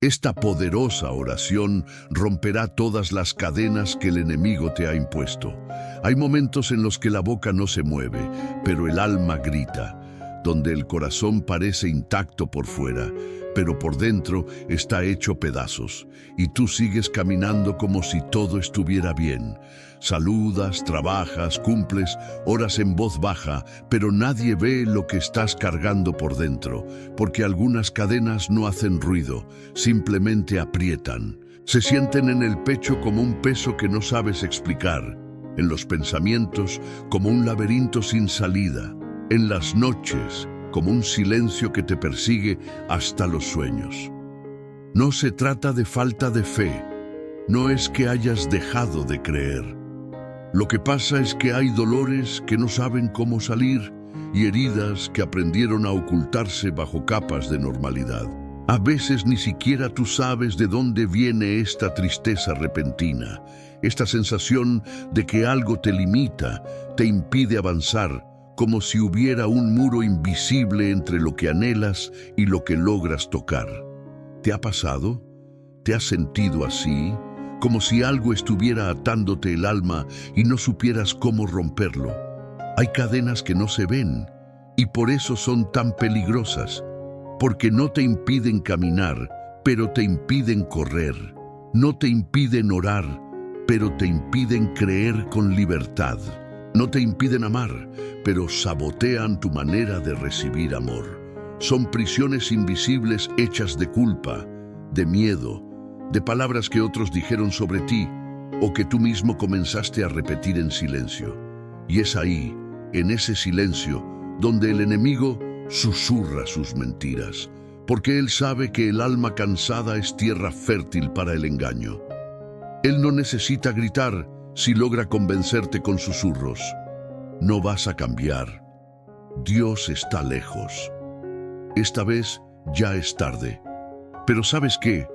Esta poderosa oración romperá todas las cadenas que el enemigo te ha impuesto. Hay momentos en los que la boca no se mueve, pero el alma grita, donde el corazón parece intacto por fuera, pero por dentro está hecho pedazos, y tú sigues caminando como si todo estuviera bien. Saludas, trabajas, cumples, oras en voz baja, pero nadie ve lo que estás cargando por dentro, porque algunas cadenas no hacen ruido, simplemente aprietan. Se sienten en el pecho como un peso que no sabes explicar, en los pensamientos como un laberinto sin salida, en las noches como un silencio que te persigue hasta los sueños. No se trata de falta de fe, no es que hayas dejado de creer. Lo que pasa es que hay dolores que no saben cómo salir y heridas que aprendieron a ocultarse bajo capas de normalidad. A veces ni siquiera tú sabes de dónde viene esta tristeza repentina, esta sensación de que algo te limita, te impide avanzar, como si hubiera un muro invisible entre lo que anhelas y lo que logras tocar. ¿Te ha pasado? ¿Te has sentido así? Como si algo estuviera atándote el alma y no supieras cómo romperlo. Hay cadenas que no se ven y por eso son tan peligrosas, porque no te impiden caminar, pero te impiden correr. No te impiden orar, pero te impiden creer con libertad. No te impiden amar, pero sabotean tu manera de recibir amor. Son prisiones invisibles hechas de culpa, de miedo, de palabras que otros dijeron sobre ti o que tú mismo comenzaste a repetir en silencio. Y es ahí, en ese silencio, donde el enemigo susurra sus mentiras, porque él sabe que el alma cansada es tierra fértil para el engaño. Él no necesita gritar si logra convencerte con susurros. No vas a cambiar. Dios está lejos. Esta vez ya es tarde. Pero ¿sabes qué?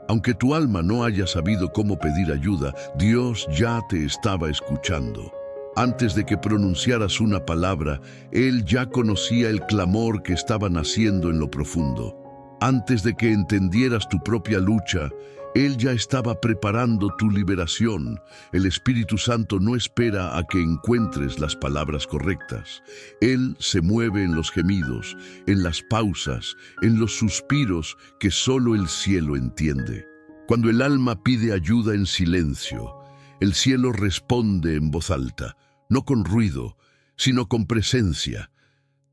Aunque tu alma no haya sabido cómo pedir ayuda, Dios ya te estaba escuchando. Antes de que pronunciaras una palabra, Él ya conocía el clamor que estaba naciendo en lo profundo. Antes de que entendieras tu propia lucha, Él ya estaba preparando tu liberación. El Espíritu Santo no espera a que encuentres las palabras correctas. Él se mueve en los gemidos, en las pausas, en los suspiros que solo el cielo entiende. Cuando el alma pide ayuda en silencio, el cielo responde en voz alta, no con ruido, sino con presencia.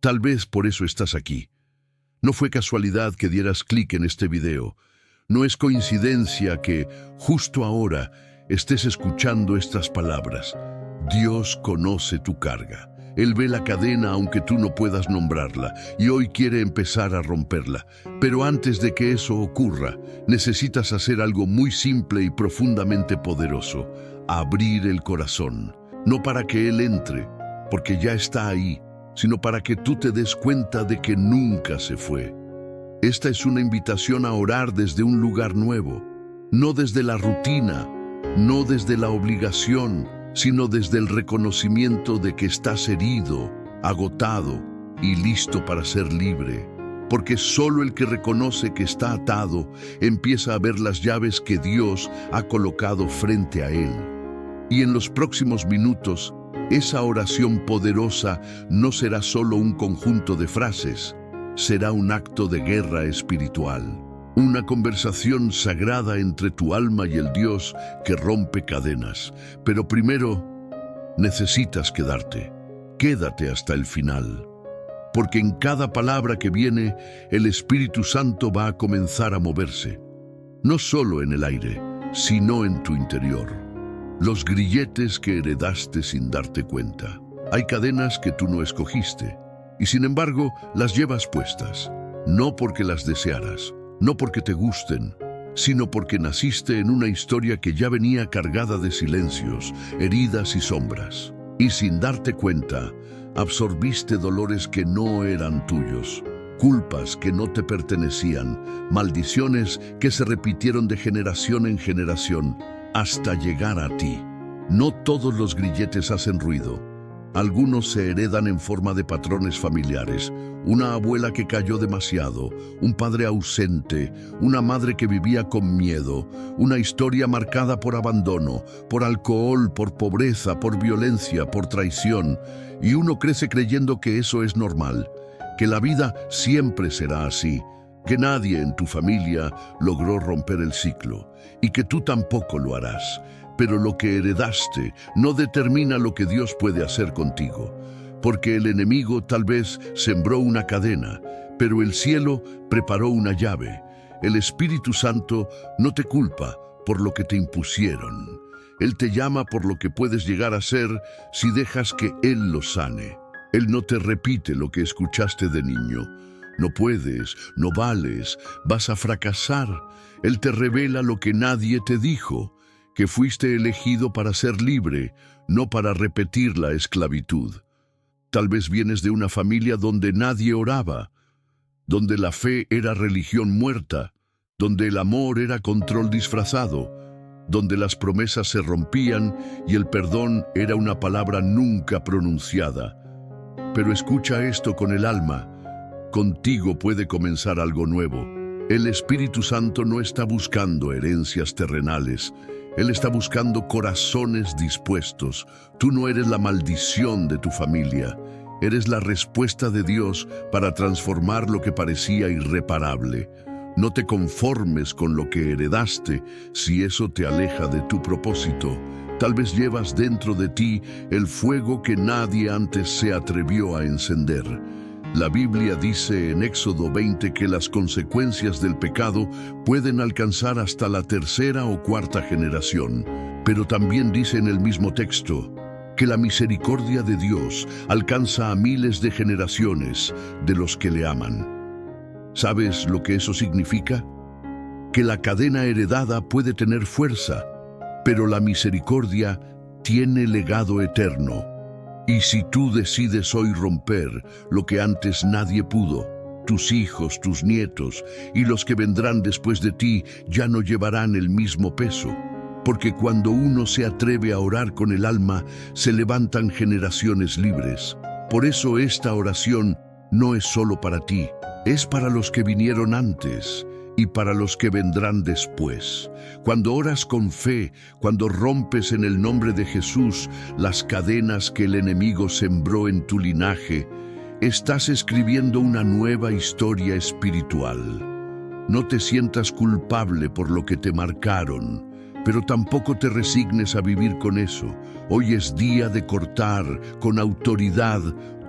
Tal vez por eso estás aquí. No fue casualidad que dieras clic en este video. No es coincidencia que, justo ahora, estés escuchando estas palabras. Dios conoce tu carga. Él ve la cadena aunque tú no puedas nombrarla, y hoy quiere empezar a romperla. Pero antes de que eso ocurra, necesitas hacer algo muy simple y profundamente poderoso: abrir el corazón. No para que Él entre, porque ya está ahí, sino para que tú te des cuenta de que nunca se fue. Esta es una invitación a orar desde un lugar nuevo, no desde la rutina, no desde la obligación, sino desde el reconocimiento de que estás herido, agotado y listo para ser libre. Porque solo el que reconoce que está atado empieza a ver las llaves que Dios ha colocado frente a él. Y en los próximos minutos, esa oración poderosa no será solo un conjunto de frases, será un acto de guerra espiritual, una conversación sagrada entre tu alma y el Dios que rompe cadenas. Pero primero, necesitas quedarte. Quédate hasta el final, porque en cada palabra que viene, el Espíritu Santo va a comenzar a moverse, no solo en el aire, sino en tu interior. Los grilletes que heredaste sin darte cuenta. Hay cadenas que tú no escogiste, y sin embargo las llevas puestas, no porque las desearas, no porque te gusten, sino porque naciste en una historia que ya venía cargada de silencios, heridas y sombras. Y sin darte cuenta, absorbiste dolores que no eran tuyos, culpas que no te pertenecían, maldiciones que se repitieron de generación en generación, hasta llegar a ti. No todos los grilletes hacen ruido. Algunos se heredan en forma de patrones familiares. Una abuela que cayó demasiado, un padre ausente, una madre que vivía con miedo, una historia marcada por abandono, por alcohol, por pobreza, por violencia, por traición. Y uno crece creyendo que eso es normal, que la vida siempre será así, que nadie en tu familia logró romper el ciclo y que tú tampoco lo harás. Pero lo que heredaste no determina lo que Dios puede hacer contigo, porque el enemigo tal vez sembró una cadena, pero el cielo preparó una llave. El Espíritu Santo no te culpa por lo que te impusieron. Él te llama por lo que puedes llegar a ser si dejas que Él lo sane. Él no te repite lo que escuchaste de niño. No puedes, no vales, vas a fracasar. Él te revela lo que nadie te dijo, que fuiste elegido para ser libre, no para repetir la esclavitud. Tal vez vienes de una familia donde nadie oraba, donde la fe era religión muerta, donde el amor era control disfrazado, donde las promesas se rompían y el perdón era una palabra nunca pronunciada. Pero escucha esto con el alma. Contigo puede comenzar algo nuevo. El Espíritu Santo no está buscando herencias terrenales. Él está buscando corazones dispuestos. Tú no eres la maldición de tu familia. Eres la respuesta de Dios para transformar lo que parecía irreparable. No te conformes con lo que heredaste si eso te aleja de tu propósito. Tal vez llevas dentro de ti el fuego que nadie antes se atrevió a encender. La Biblia dice en Éxodo 20 que las consecuencias del pecado pueden alcanzar hasta la tercera o cuarta generación, pero también dice en el mismo texto que la misericordia de Dios alcanza a miles de generaciones de los que le aman. ¿Sabes lo que eso significa? Que la cadena heredada puede tener fuerza, pero la misericordia tiene legado eterno. Y si tú decides hoy romper lo que antes nadie pudo, tus hijos, tus nietos y los que vendrán después de ti ya no llevarán el mismo peso. Porque cuando uno se atreve a orar con el alma, se levantan generaciones libres. Por eso esta oración no es solo para ti, es para los que vinieron antes y para los que vendrán después. Cuando oras con fe, cuando rompes en el nombre de Jesús las cadenas que el enemigo sembró en tu linaje, estás escribiendo una nueva historia espiritual. No te sientas culpable por lo que te marcaron, pero tampoco te resignes a vivir con eso. Hoy es día de cortar con autoridad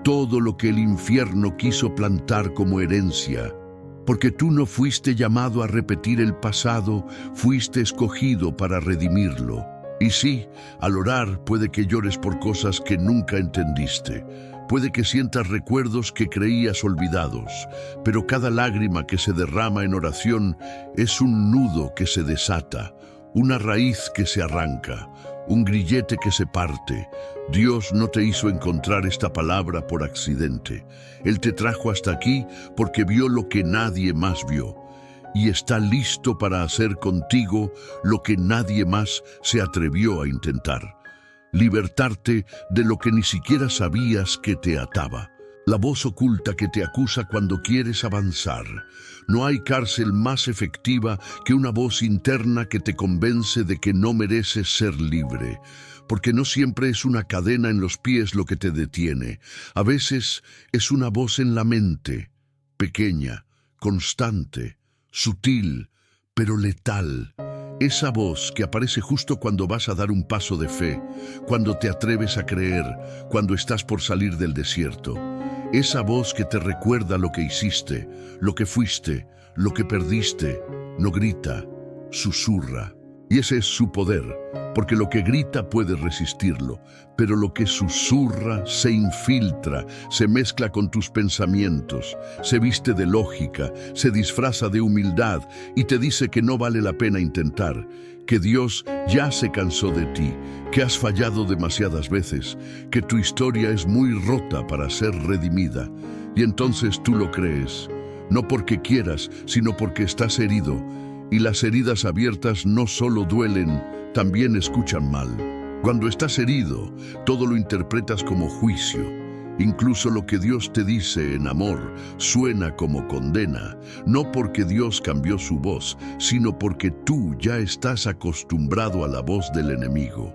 todo lo que el infierno quiso plantar como herencia. Porque tú no fuiste llamado a repetir el pasado, fuiste escogido para redimirlo. Y sí, al orar puede que llores por cosas que nunca entendiste. Puede que sientas recuerdos que creías olvidados, pero cada lágrima que se derrama en oración es un nudo que se desata, una raíz que se arranca, un grillete que se parte. Dios no te hizo encontrar esta palabra por accidente. Él te trajo hasta aquí porque vio lo que nadie más vio y está listo para hacer contigo lo que nadie más se atrevió a intentar. Libertarte de lo que ni siquiera sabías que te ataba. La voz oculta que te acusa cuando quieres avanzar. No hay cárcel más efectiva que una voz interna que te convence de que no mereces ser libre. Porque no siempre es una cadena en los pies lo que te detiene. A veces es una voz en la mente, pequeña, constante, sutil, pero letal. Esa voz que aparece justo cuando vas a dar un paso de fe, cuando te atreves a creer, cuando estás por salir del desierto. Esa voz que te recuerda lo que hiciste, lo que fuiste, lo que perdiste, no grita, susurra. Y ese es su poder, porque lo que grita puede resistirlo, pero lo que susurra se infiltra, se mezcla con tus pensamientos, se viste de lógica, se disfraza de humildad y te dice que no vale la pena intentar, que Dios ya se cansó de ti, que has fallado demasiadas veces, que tu historia es muy rota para ser redimida. Y entonces tú lo crees, no porque quieras, sino porque estás herido. Y las heridas abiertas no solo duelen, también escuchan mal. Cuando estás herido, todo lo interpretas como juicio. Incluso lo que Dios te dice en amor suena como condena, no porque Dios cambió su voz, sino porque tú ya estás acostumbrado a la voz del enemigo.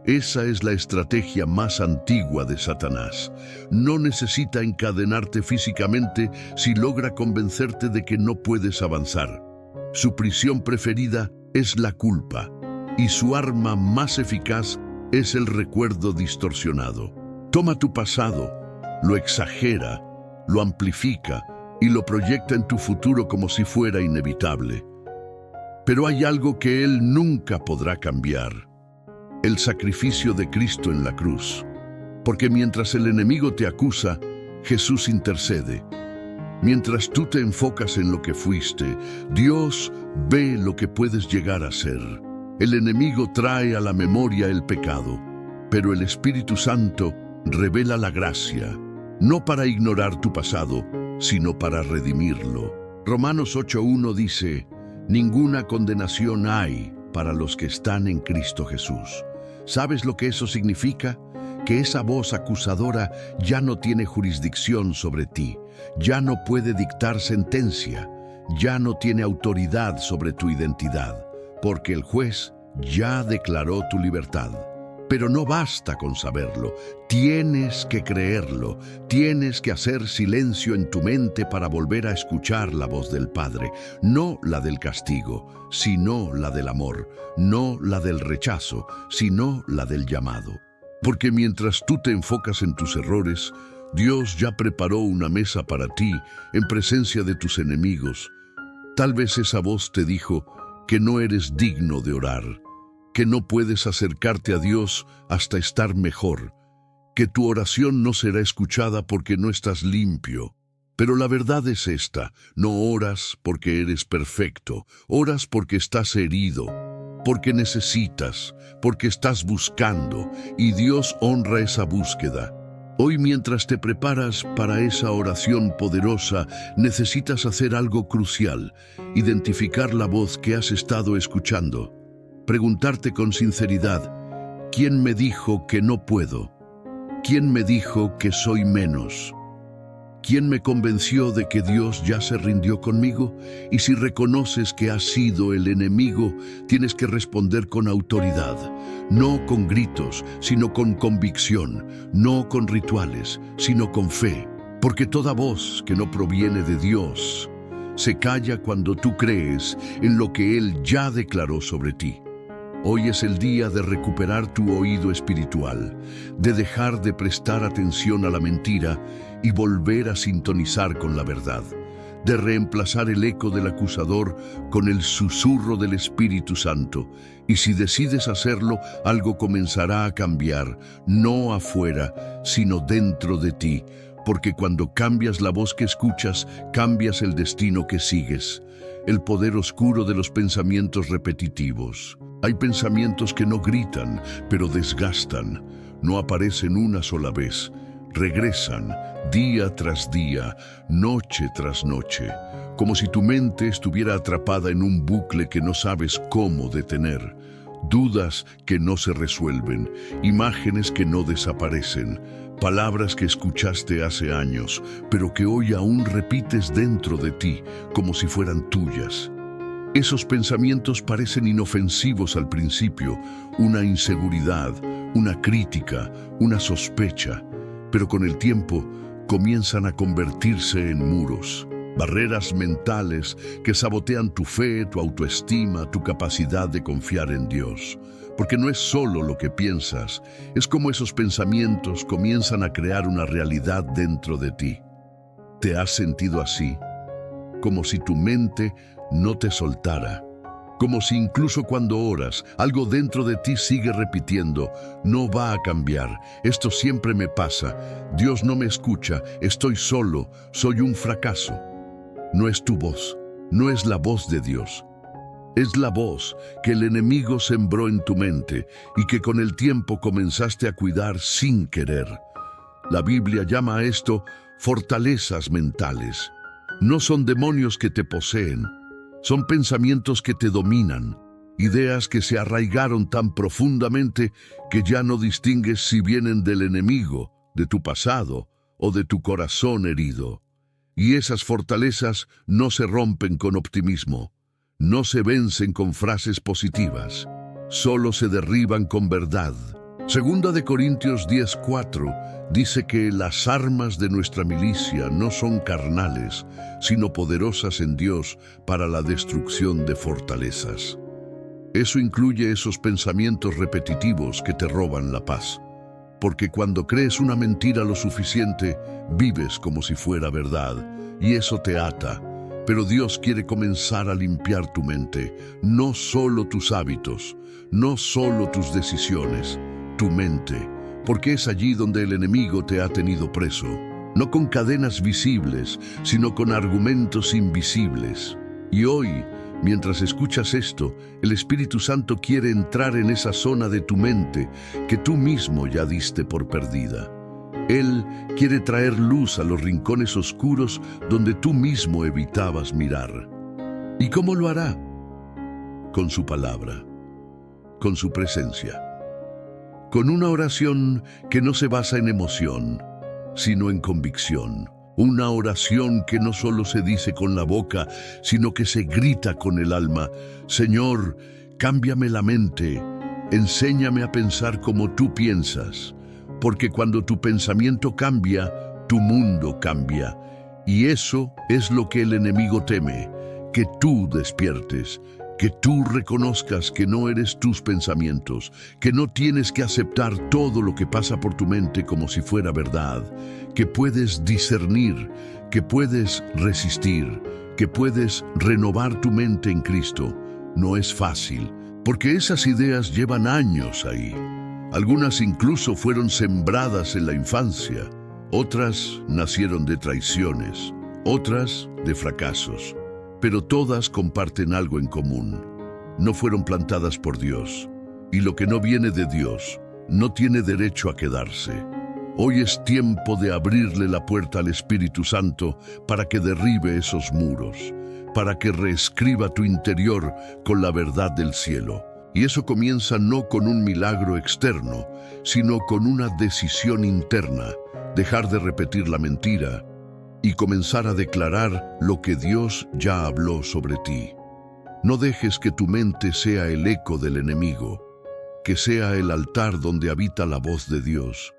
Esa es la estrategia más antigua de Satanás. No necesita encadenarte físicamente si logra convencerte de que no puedes avanzar. Su prisión preferida es la culpa, y su arma más eficaz es el recuerdo distorsionado. Toma tu pasado, lo exagera, lo amplifica y lo proyecta en tu futuro como si fuera inevitable. Pero hay algo que él nunca podrá cambiar: el sacrificio de Cristo en la cruz. Porque mientras el enemigo te acusa, Jesús intercede. Mientras tú te enfocas en lo que fuiste, Dios ve lo que puedes llegar a ser. El enemigo trae a la memoria el pecado, pero el Espíritu Santo revela la gracia, no para ignorar tu pasado, sino para redimirlo. Romanos 8:1 dice: ninguna condenación hay para los que están en Cristo Jesús. ¿Sabes lo que eso significa? Que esa voz acusadora ya no tiene jurisdicción sobre ti, ya no puede dictar sentencia, ya no tiene autoridad sobre tu identidad, porque el juez ya declaró tu libertad. Pero no basta con saberlo, tienes que creerlo, tienes que hacer silencio en tu mente para volver a escuchar la voz del Padre, no la del castigo, sino la del amor, no la del rechazo, sino la del llamado. Porque mientras tú te enfocas en tus errores, Dios ya preparó una mesa para ti en presencia de tus enemigos. Tal vez esa voz te dijo que no eres digno de orar, que no puedes acercarte a Dios hasta estar mejor, que tu oración no será escuchada porque no estás limpio. Pero la verdad es esta: no oras porque eres perfecto, oras porque estás herido, porque necesitas, porque estás buscando, y Dios honra esa búsqueda. Hoy, mientras te preparas para esa oración poderosa, necesitas hacer algo crucial: identificar la voz que has estado escuchando. Preguntarte con sinceridad: ¿quién me dijo que no puedo? ¿Quién me dijo que soy menos? ¿Quién me convenció de que Dios ya se rindió conmigo? Y si reconoces que has sido el enemigo, tienes que responder con autoridad, no con gritos, sino con convicción, no con rituales, sino con fe. Porque toda voz que no proviene de Dios se calla cuando tú crees en lo que Él ya declaró sobre ti. Hoy es el día de recuperar tu oído espiritual, de dejar de prestar atención a la mentira y volver a sintonizar con la verdad, de reemplazar el eco del acusador con el susurro del Espíritu Santo. Y si decides hacerlo, algo comenzará a cambiar, no afuera, sino dentro de ti, porque cuando cambias la voz que escuchas, cambias el destino que sigues. El poder oscuro de los pensamientos repetitivos. Hay pensamientos que no gritan, pero desgastan. No aparecen una sola vez. Regresan día tras día, noche tras noche, como si tu mente estuviera atrapada en un bucle que no sabes cómo detener. Dudas que no se resuelven, imágenes que no desaparecen, palabras que escuchaste hace años, pero que hoy aún repites dentro de ti como si fueran tuyas. Esos pensamientos parecen inofensivos al principio, una inseguridad, una crítica, una sospecha, pero con el tiempo comienzan a convertirse en muros, barreras mentales que sabotean tu fe, tu autoestima, tu capacidad de confiar en Dios. Porque no es solo lo que piensas, es como esos pensamientos comienzan a crear una realidad dentro de ti. ¿Te has sentido así? Como si tu mente no te soltara. Como si incluso cuando oras, algo dentro de ti sigue repitiendo: no va a cambiar, esto siempre me pasa, Dios no me escucha, estoy solo, soy un fracaso. No es tu voz, no es la voz de Dios. Es la voz que el enemigo sembró en tu mente y que con el tiempo comenzaste a cuidar sin querer. La Biblia llama a esto fortalezas mentales. No son demonios que te poseen, son pensamientos que te dominan. ideas que se arraigaron tan profundamente que ya no distingues si vienen del enemigo, de tu pasado o de tu corazón herido. Y esas fortalezas no se rompen con optimismo, no se vencen con frases positivas, solo se derriban con verdad. Segunda de Corintios 10:4 dice que las armas de nuestra milicia no son carnales, sino poderosas en Dios para la destrucción de fortalezas. Eso incluye esos pensamientos repetitivos que te roban la paz. Porque cuando crees una mentira lo suficiente, vives como si fuera verdad, y eso te ata. Pero Dios quiere comenzar a limpiar tu mente, no solo tus hábitos, no solo tus decisiones, tu mente, porque es allí donde el enemigo te ha tenido preso, no con cadenas visibles, sino con argumentos invisibles. Y hoy, mientras escuchas esto, el Espíritu Santo quiere entrar en esa zona de tu mente que tú mismo ya diste por perdida. Él quiere traer luz a los rincones oscuros donde tú mismo evitabas mirar. ¿Y cómo lo hará? Con su palabra, con su presencia, con una oración que no se basa en emoción, sino en convicción. Una oración que no solo se dice con la boca, sino que se grita con el alma. Señor, cámbiame la mente, enséñame a pensar como tú piensas, porque cuando tu pensamiento cambia, tu mundo cambia. Y eso es lo que el enemigo teme, que tú despiertes, que tú reconozcas que no eres tus pensamientos, que no tienes que aceptar todo lo que pasa por tu mente como si fuera verdad, que puedes discernir, que puedes resistir, que puedes renovar tu mente en Cristo. No es fácil, porque esas ideas llevan años ahí. Algunas incluso fueron sembradas en la infancia, otras nacieron de traiciones, otras de fracasos. Pero todas comparten algo en común. No fueron plantadas por Dios, y lo que no viene de Dios no tiene derecho a quedarse. Hoy es tiempo de abrirle la puerta al Espíritu Santo para que derribe esos muros, para que reescriba tu interior con la verdad del cielo. Y eso comienza no con un milagro externo, sino con una decisión interna, dejar de repetir la mentira y comenzar a declarar lo que Dios ya habló sobre ti. No dejes que tu mente sea el eco del enemigo, que sea el altar donde habita la voz de Dios.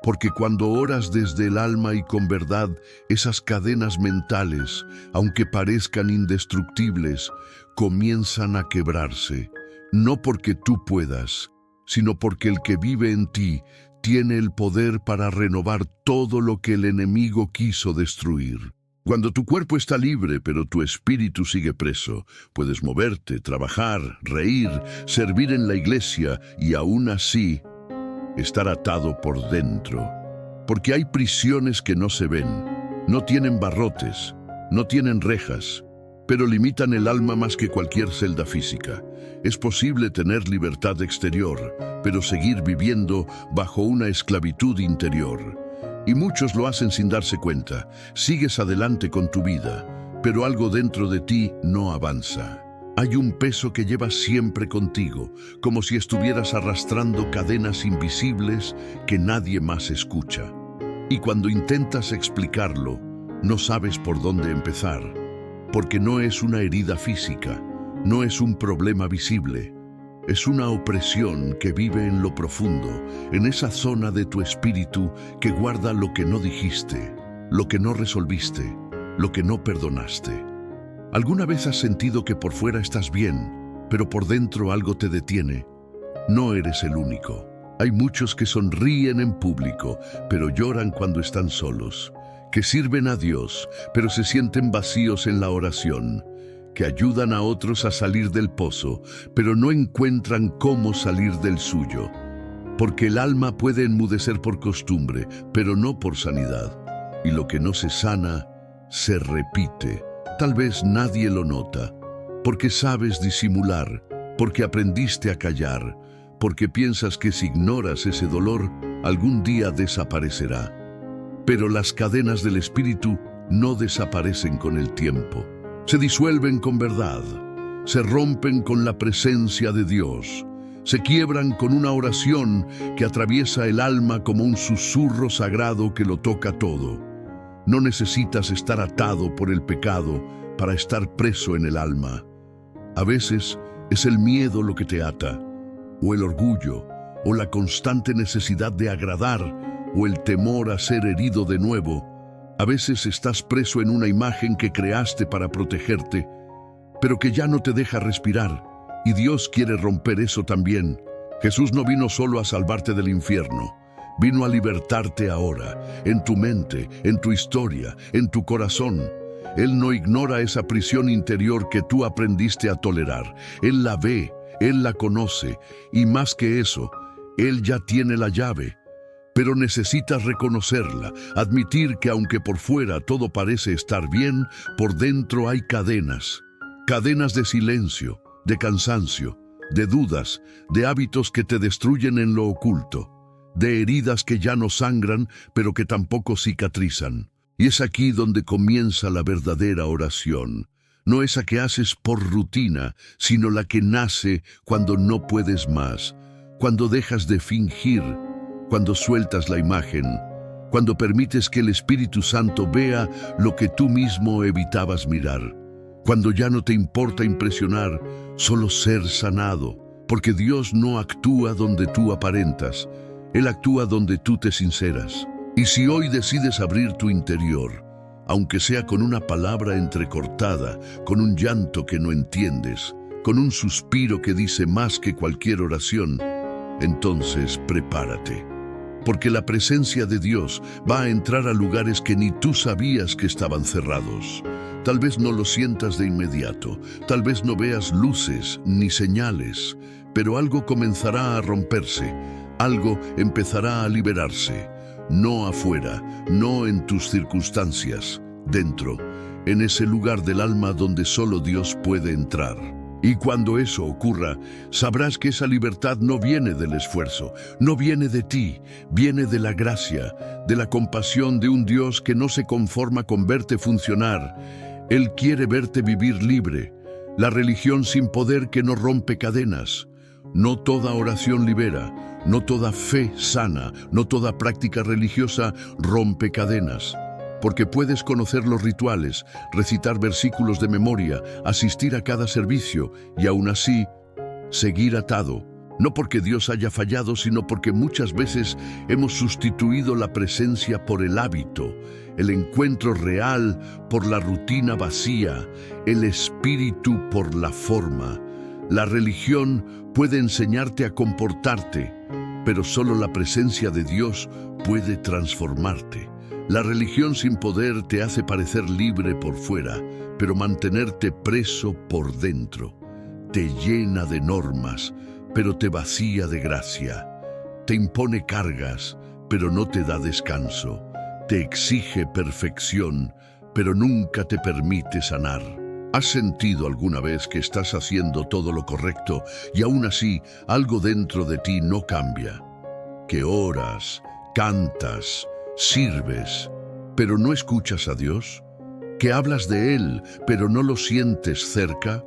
Porque cuando oras desde el alma y con verdad, esas cadenas mentales, aunque parezcan indestructibles, comienzan a quebrarse, no porque tú puedas, sino porque el que vive en ti tiene el poder para renovar todo lo que el enemigo quiso destruir. Cuando tu cuerpo está libre, pero tu espíritu sigue preso, puedes moverte, trabajar, reír, servir en la iglesia y aún así estar atado por dentro. Porque hay prisiones que no se ven, no tienen barrotes, no tienen rejas, pero limitan el alma más que cualquier celda física. Es posible tener libertad exterior, pero seguir viviendo bajo una esclavitud interior. Y muchos lo hacen sin darse cuenta. Sigues adelante con tu vida, pero algo dentro de ti no avanza. Hay un peso que llevas siempre contigo, como si estuvieras arrastrando cadenas invisibles que nadie más escucha. Y cuando intentas explicarlo, no sabes por dónde empezar, porque no es una herida física, no es un problema visible, es una opresión que vive en lo profundo, en esa zona de tu espíritu que guarda lo que no dijiste, lo que no resolviste, lo que no perdonaste. ¿Alguna vez has sentido que por fuera estás bien, pero por dentro algo te detiene? No eres el único. Hay muchos que sonríen en público, pero lloran cuando están solos, que sirven a Dios, pero se sienten vacíos en la oración, que ayudan a otros a salir del pozo, pero no encuentran cómo salir del suyo. Porque el alma puede enmudecer por costumbre, pero no por sanidad. Y lo que no se sana, se repite. Tal vez nadie lo nota, porque sabes disimular, porque aprendiste a callar, porque piensas que si ignoras ese dolor, algún día desaparecerá. Pero las cadenas del espíritu no desaparecen con el tiempo. Se disuelven con verdad, se rompen con la presencia de Dios. Se quiebran con una oración que atraviesa el alma como un susurro sagrado que lo toca todo. No necesitas estar atado por el pecado para estar preso en el alma. A veces es el miedo lo que te ata, o el orgullo, o la constante necesidad de agradar, o el temor a ser herido de nuevo. A veces estás preso en una imagen que creaste para protegerte, pero que ya no te deja respirar, y Dios quiere romper eso también. Jesús no vino solo a salvarte del infierno, vino a libertarte ahora, en tu mente, en tu historia, en tu corazón. Él no ignora esa prisión interior que tú aprendiste a tolerar. Él la ve, Él la conoce, y más que eso, Él ya tiene la llave. Pero necesitas reconocerla, admitir que aunque por fuera todo parece estar bien, por dentro hay cadenas. Cadenas de silencio, de cansancio, de dudas, de hábitos que te destruyen en lo oculto, de heridas que ya no sangran, pero que tampoco cicatrizan. Y es aquí donde comienza la verdadera oración. No esa que haces por rutina, sino la que nace cuando no puedes más, cuando dejas de fingir, cuando sueltas la imagen, cuando permites que el Espíritu Santo vea lo que tú mismo evitabas mirar, cuando ya no te importa impresionar, solo ser sanado, porque Dios no actúa donde tú aparentas, Él actúa donde tú te sinceras. Y si hoy decides abrir tu interior, aunque sea con una palabra entrecortada, con un llanto que no entiendes, con un suspiro que dice más que cualquier oración, entonces prepárate. Porque la presencia de Dios va a entrar a lugares que ni tú sabías que estaban cerrados. Tal vez no lo sientas de inmediato, tal vez no veas luces ni señales, pero algo comenzará a romperse, algo empezará a liberarse. No afuera, no en tus circunstancias, dentro, en ese lugar del alma donde solo Dios puede entrar. Y cuando eso ocurra, sabrás que esa libertad no viene del esfuerzo, no viene de ti, viene de la gracia, de la compasión de un Dios que no se conforma con verte funcionar. Él quiere verte vivir libre, la religión sin poder que no rompe cadenas. No toda oración libera, no toda fe sana, no toda práctica religiosa rompe cadenas. Porque puedes conocer los rituales, recitar versículos de memoria, asistir a cada servicio y aún así seguir atado. No porque Dios haya fallado, sino porque muchas veces hemos sustituido la presencia por el hábito, el encuentro real por la rutina vacía, el espíritu por la forma. La religión puede enseñarte a comportarte, pero solo la presencia de Dios puede transformarte. La religión sin poder te hace parecer libre por fuera, pero mantenerte preso por dentro. Te llena de normas, pero te vacía de gracia. Te impone cargas, pero no te da descanso. Te exige perfección, pero nunca te permite sanar. ¿Has sentido alguna vez que estás haciendo todo lo correcto y aún así algo dentro de ti no cambia? Que oras, cantas, sirves, pero no escuchas a Dios. Que hablas de Él, pero no lo sientes cerca.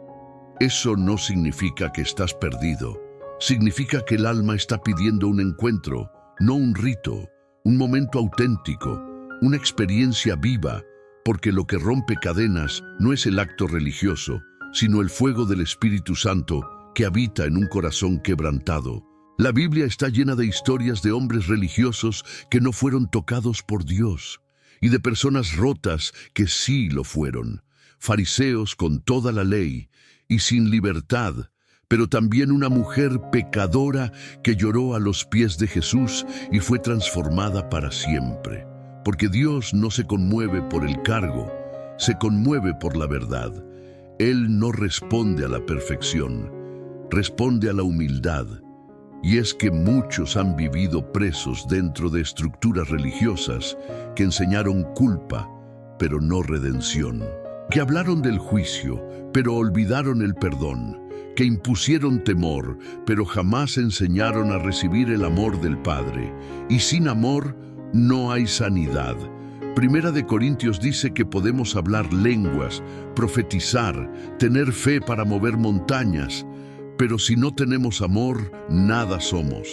Eso no significa que estás perdido. Significa que el alma está pidiendo un encuentro, no un rito, un momento auténtico, una experiencia viva, porque lo que rompe cadenas no es el acto religioso, sino el fuego del Espíritu Santo que habita en un corazón quebrantado. La Biblia está llena de historias de hombres religiosos que no fueron tocados por Dios y de personas rotas que sí lo fueron, fariseos con toda la ley y sin libertad, pero también una mujer pecadora que lloró a los pies de Jesús y fue transformada para siempre. Porque Dios no se conmueve por el cargo, se conmueve por la verdad. Él no responde a la perfección, responde a la humildad. Y es que muchos han vivido presos dentro de estructuras religiosas que enseñaron culpa, pero no redención. Que hablaron del juicio, pero olvidaron el perdón. Que impusieron temor, pero jamás enseñaron a recibir el amor del Padre. Y sin amor no hay sanidad, Primera de Corintios dice que podemos hablar lenguas, profetizar, tener fe para mover montañas, pero si no tenemos amor, nada somos.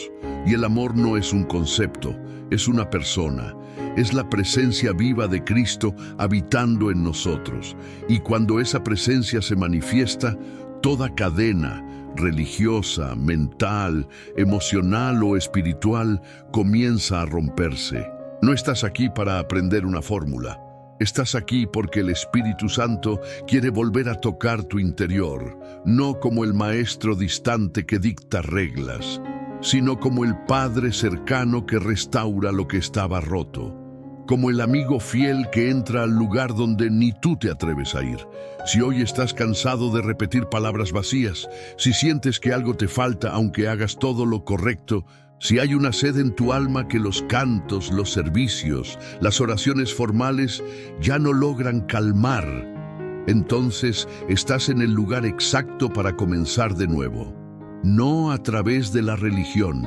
Y el amor no es un concepto, es una persona. Es la presencia viva de Cristo habitando en nosotros. Y cuando esa presencia se manifiesta, toda cadena religiosa, mental, emocional o espiritual comienza a romperse. No estás aquí para aprender una fórmula. Estás aquí porque el Espíritu Santo quiere volver a tocar tu interior, no como el maestro distante que dicta reglas, sino como el Padre cercano que restaura lo que estaba roto, como el amigo fiel que entra al lugar donde ni tú te atreves a ir. Si hoy estás cansado de repetir palabras vacías, si sientes que algo te falta aunque hagas todo lo correcto, si hay una sed en tu alma que los cantos, los servicios, las oraciones formales ya no logran calmar, entonces estás en el lugar exacto para comenzar de nuevo. No a través de la religión,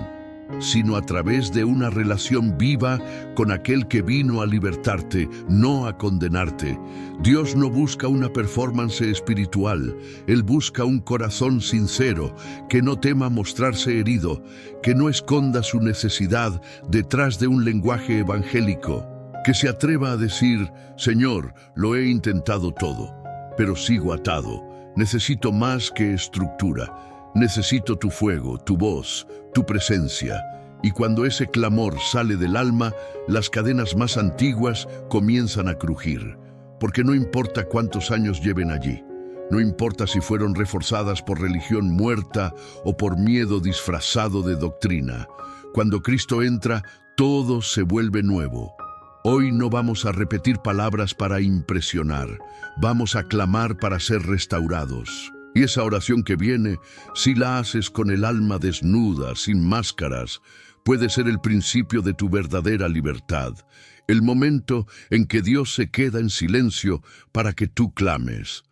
sino a través de una relación viva con aquel que vino a libertarte, no a condenarte. Dios no busca una performance espiritual, Él busca un corazón sincero, que no tema mostrarse herido, que no esconda su necesidad detrás de un lenguaje evangélico, que se atreva a decir: Señor, lo he intentado todo, pero sigo atado, necesito más que estructura. Necesito tu fuego, tu voz, tu presencia. Y cuando ese clamor sale del alma, las cadenas más antiguas comienzan a crujir. Porque no importa cuántos años lleven allí, no importa si fueron reforzadas por religión muerta o por miedo disfrazado de doctrina. Cuando Cristo entra, todo se vuelve nuevo. Hoy no vamos a repetir palabras para impresionar, vamos a clamar para ser restaurados. Y esa oración que viene, si la haces con el alma desnuda, sin máscaras, puede ser el principio de tu verdadera libertad, el momento en que Dios se queda en silencio para que tú clames.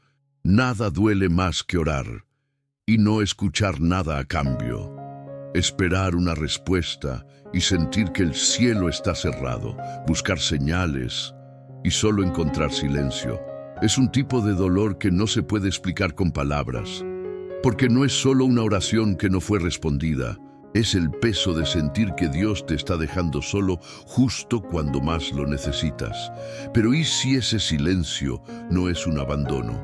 Nada duele más que orar y no escuchar nada a cambio. Esperar una respuesta y sentir que el cielo está cerrado, buscar señales y solo encontrar silencio. Es un tipo de dolor que no se puede explicar con palabras, porque no es solo una oración que no fue respondida, es el peso de sentir que Dios te está dejando solo justo cuando más lo necesitas. Pero ¿y si ese silencio no es un abandono?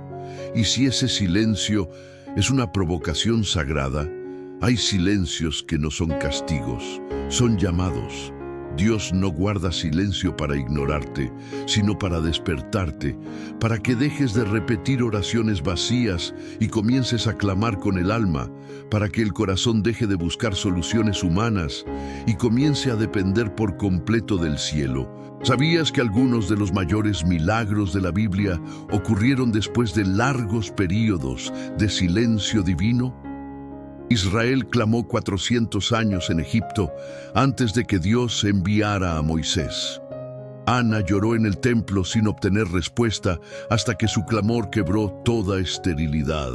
¿Y si ese silencio es una provocación sagrada? Hay silencios que no son castigos, son llamados. Dios no guarda silencio para ignorarte, sino para despertarte, para que dejes de repetir oraciones vacías y comiences a clamar con el alma, para que el corazón deje de buscar soluciones humanas y comience a depender por completo del cielo. ¿Sabías que algunos de los mayores milagros de la Biblia ocurrieron después de largos períodos de silencio divino? Israel clamó 400 años en Egipto antes de que Dios enviara a Moisés. Ana lloró en el templo sin obtener respuesta hasta que su clamor quebró toda esterilidad.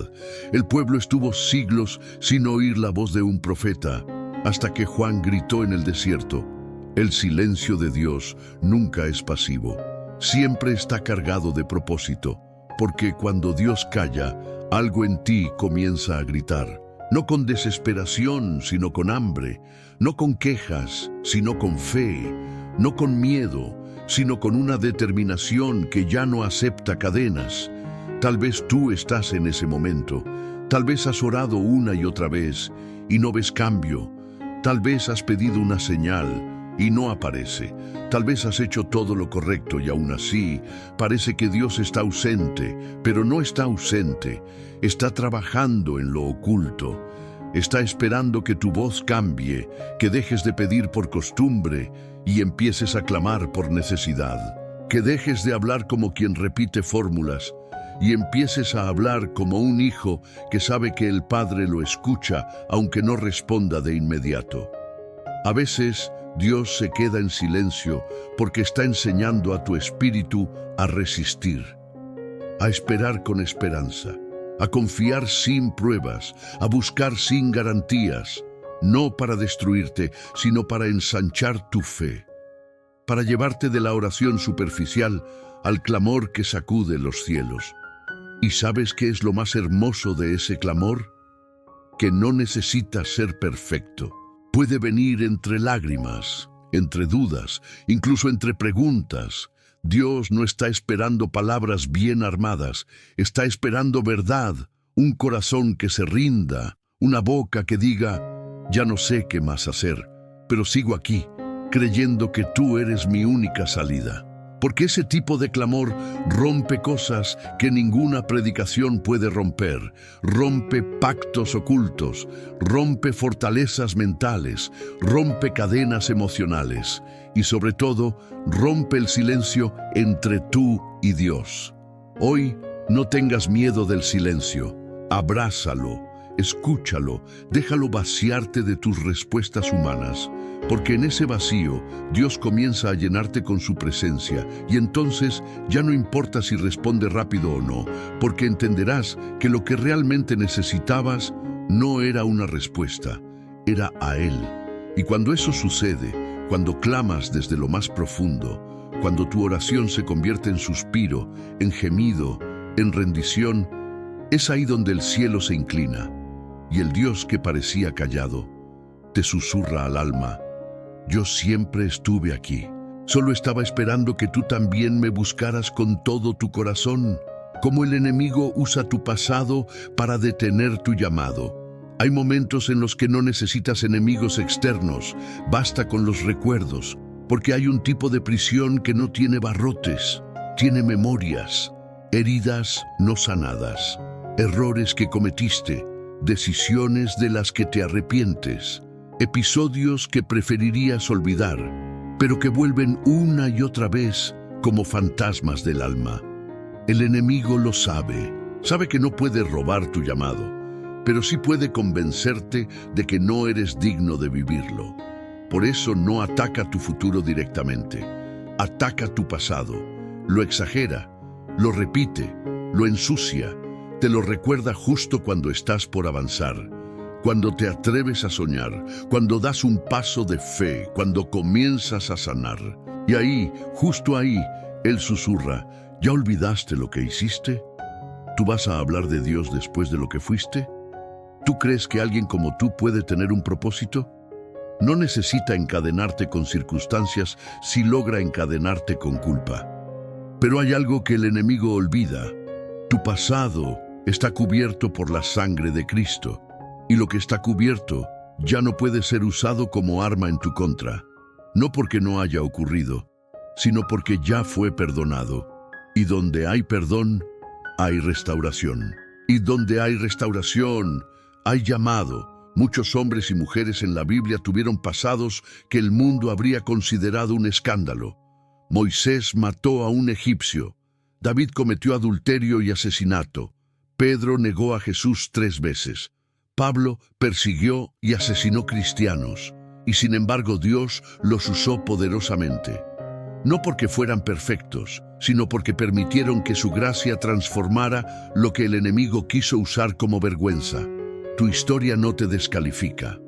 El pueblo estuvo siglos sin oír la voz de un profeta, hasta que Juan gritó en el desierto. El silencio de Dios nunca es pasivo, siempre está cargado de propósito, porque cuando Dios calla, algo en ti comienza a gritar. No con desesperación, sino con hambre, no con quejas, sino con fe, no con miedo, sino con una determinación que ya no acepta cadenas. Tal vez tú estás en ese momento, tal vez has orado una y otra vez y no ves cambio, tal vez has pedido una señal y no aparece, tal vez has hecho todo lo correcto y aún así parece que Dios está ausente, pero no está ausente. Está trabajando en lo oculto. Está esperando que tu voz cambie, que dejes de pedir por costumbre y empieces a clamar por necesidad. Que dejes de hablar como quien repite fórmulas y empieces a hablar como un hijo que sabe que el padre lo escucha aunque no responda de inmediato. A veces Dios se queda en silencio porque está enseñando a tu espíritu a resistir, a esperar con esperanza, a confiar sin pruebas, a buscar sin garantías, no para destruirte, sino para ensanchar tu fe. para llevarte de la oración superficial al clamor que sacude los cielos. ¿Y sabes qué es lo más hermoso de ese clamor? Que no necesita ser perfecto. Puede venir entre lágrimas, entre dudas, incluso entre preguntas. Dios no está esperando palabras bien armadas, está esperando verdad, un corazón que se rinda, una boca que diga, ya no sé qué más hacer, pero sigo aquí, creyendo que tú eres mi única salida. Porque ese tipo de clamor rompe cosas que ninguna predicación puede romper, rompe pactos ocultos, rompe fortalezas mentales, rompe cadenas emocionales y sobre todo rompe el silencio entre tú y Dios. Hoy no tengas miedo del silencio, abrázalo, escúchalo, déjalo vaciarte de tus respuestas humanas, porque en ese vacío Dios comienza a llenarte con su presencia y entonces ya no importa si responde rápido o no, porque entenderás que lo que realmente necesitabas no era una respuesta, era a Él. Y cuando eso sucede, cuando clamas desde lo más profundo, cuando tu oración se convierte en suspiro, en gemido, en rendición, es ahí donde el cielo se inclina y el Dios que parecía callado te susurra al alma: yo siempre estuve aquí. Solo estaba esperando que tú también me buscaras con todo tu corazón. Como el enemigo usa tu pasado para detener tu llamado. Hay momentos en los que no necesitas enemigos externos, basta con los recuerdos, porque hay un tipo de prisión que no tiene barrotes, tiene memorias, heridas no sanadas, errores que cometiste, decisiones de las que te arrepientes, episodios que preferirías olvidar, pero que vuelven una y otra vez como fantasmas del alma. El enemigo lo sabe, sabe que no puede robar tu llamado, pero sí puede convencerte de que no eres digno de vivirlo. Por eso no ataca tu futuro directamente, ataca tu pasado, lo exagera, lo repite, lo ensucia, te lo recuerda justo cuando estás por avanzar, cuando te atreves a soñar, cuando das un paso de fe, cuando comienzas a sanar. Y ahí, justo ahí, Él susurra: ¿ya olvidaste lo que hiciste? ¿Tú vas a hablar de Dios después de lo que fuiste? ¿Tú crees que alguien como tú puede tener un propósito? No necesita encadenarte con circunstancias si logra encadenarte con culpa. Pero hay algo que el enemigo olvida. Tu pasado está cubierto por la sangre de Cristo, y lo que está cubierto ya no puede ser usado como arma en tu contra, no porque no haya ocurrido, sino porque ya fue perdonado. Y donde hay perdón, hay restauración. Y donde hay restauración, hay llamado. Muchos hombres y mujeres en la Biblia tuvieron pasados que el mundo habría considerado un escándalo. Moisés mató a un egipcio. David cometió adulterio y asesinato. Pedro negó a Jesús 3 veces. Pablo persiguió y asesinó cristianos. Y sin embargo Dios los usó poderosamente. No porque fueran perfectos, sino porque permitieron que su gracia transformara lo que el enemigo quiso usar como vergüenza. Tu historia no te descalifica,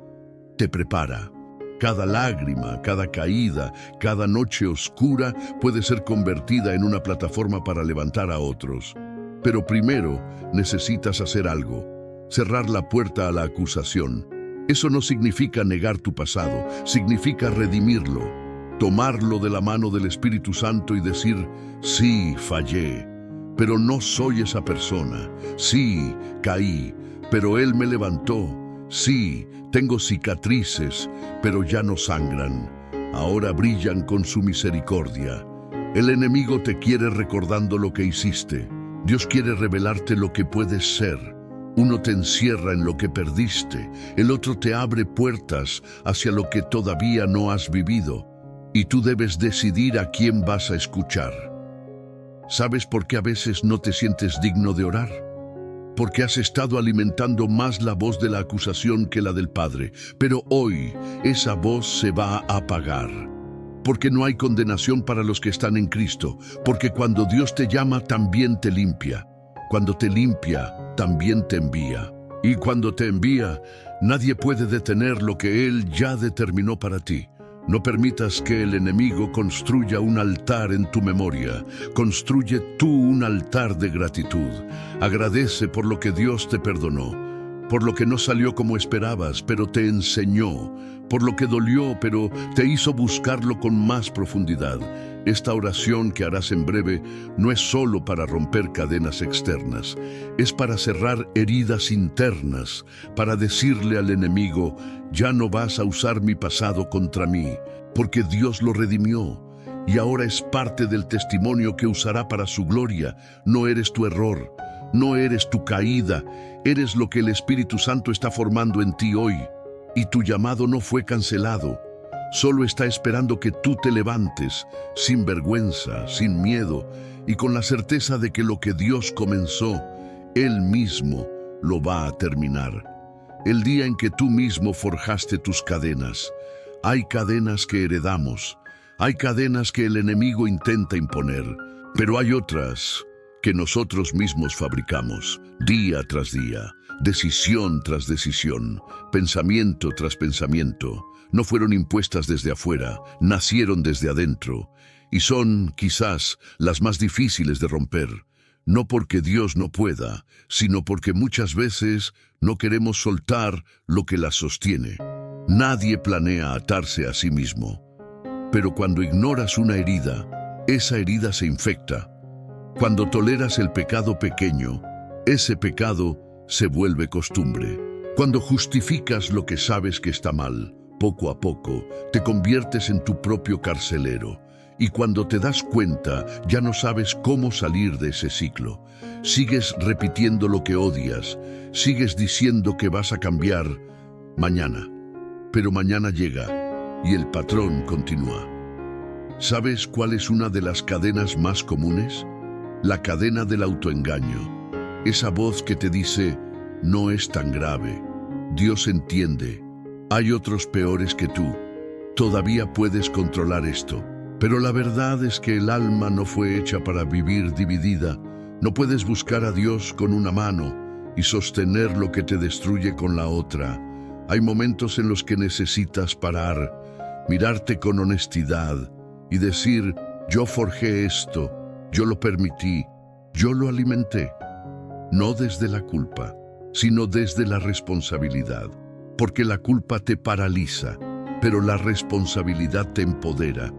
te prepara. Cada lágrima, cada caída, cada noche oscura puede ser convertida en una plataforma para levantar a otros. Pero primero necesitas hacer algo: cerrar la puerta a la acusación. Eso no significa negar tu pasado, significa redimirlo, tomarlo de la mano del Espíritu Santo y decir: sí, fallé, pero no soy esa persona. Sí, caí, pero Él me levantó. Sí, tengo cicatrices, pero ya no sangran. Ahora brillan con su misericordia. El enemigo te quiere recordando lo que hiciste. Dios quiere revelarte lo que puedes ser. Uno te encierra en lo que perdiste, el otro te abre puertas hacia lo que todavía no has vivido. Y tú debes decidir a quién vas a escuchar. ¿Sabes por qué a veces no te sientes digno de orar? Porque has estado alimentando más la voz de la acusación que la del Padre. Pero hoy esa voz se va a apagar. Porque no hay condenación para los que están en Cristo. Porque cuando Dios te llama, también te limpia. Cuando te limpia, también te envía. Y cuando te envía, nadie puede detener lo que Él ya determinó para ti. No permitas que el enemigo construya un altar en tu memoria. Construye tú un altar de gratitud. Agradece por lo que Dios te perdonó, por lo que no salió como esperabas, pero te enseñó, por lo que dolió, pero te hizo buscarlo con más profundidad. Esta oración que harás en breve no es solo para romper cadenas externas, es para cerrar heridas internas, para decirle al enemigo: ya no vas a usar mi pasado contra mí, porque Dios lo redimió, y ahora es parte del testimonio que usará para su gloria. No eres tu error, no eres tu caída, eres lo que el Espíritu Santo está formando en ti hoy, y tu llamado no fue cancelado. Solo está esperando que tú te levantes, sin vergüenza, sin miedo, y con la certeza de que lo que Dios comenzó, Él mismo lo va a terminar. El día en que tú mismo forjaste tus cadenas. Hay cadenas que heredamos, hay cadenas que el enemigo intenta imponer, pero hay otras que nosotros mismos fabricamos, día tras día, decisión tras decisión, pensamiento tras pensamiento. No fueron impuestas desde afuera, nacieron desde adentro, y son, quizás, las más difíciles de romper. No porque Dios no pueda, sino porque muchas veces no queremos soltar lo que las sostiene. Nadie planea atarse a sí mismo. Pero cuando ignoras una herida, esa herida se infecta. Cuando toleras el pecado pequeño, ese pecado se vuelve costumbre. Cuando justificas lo que sabes que está mal, poco a poco te conviertes en tu propio carcelero. Y cuando te das cuenta, ya no sabes cómo salir de ese ciclo. Sigues repitiendo lo que odias, sigues diciendo que vas a cambiar mañana. Pero mañana llega y el patrón continúa. ¿Sabes cuál es una de las cadenas más comunes? La cadena del autoengaño. Esa voz que te dice: no es tan grave, Dios entiende, hay otros peores que tú, todavía puedes controlar esto. Pero la verdad es que el alma no fue hecha para vivir dividida. No puedes buscar a Dios con una mano y sostener lo que te destruye con la otra. Hay momentos en los que necesitas parar, mirarte con honestidad y decir: yo forjé esto, yo lo permití, yo lo alimenté. No desde la culpa, sino desde la responsabilidad. Porque la culpa te paraliza, pero la responsabilidad te empodera.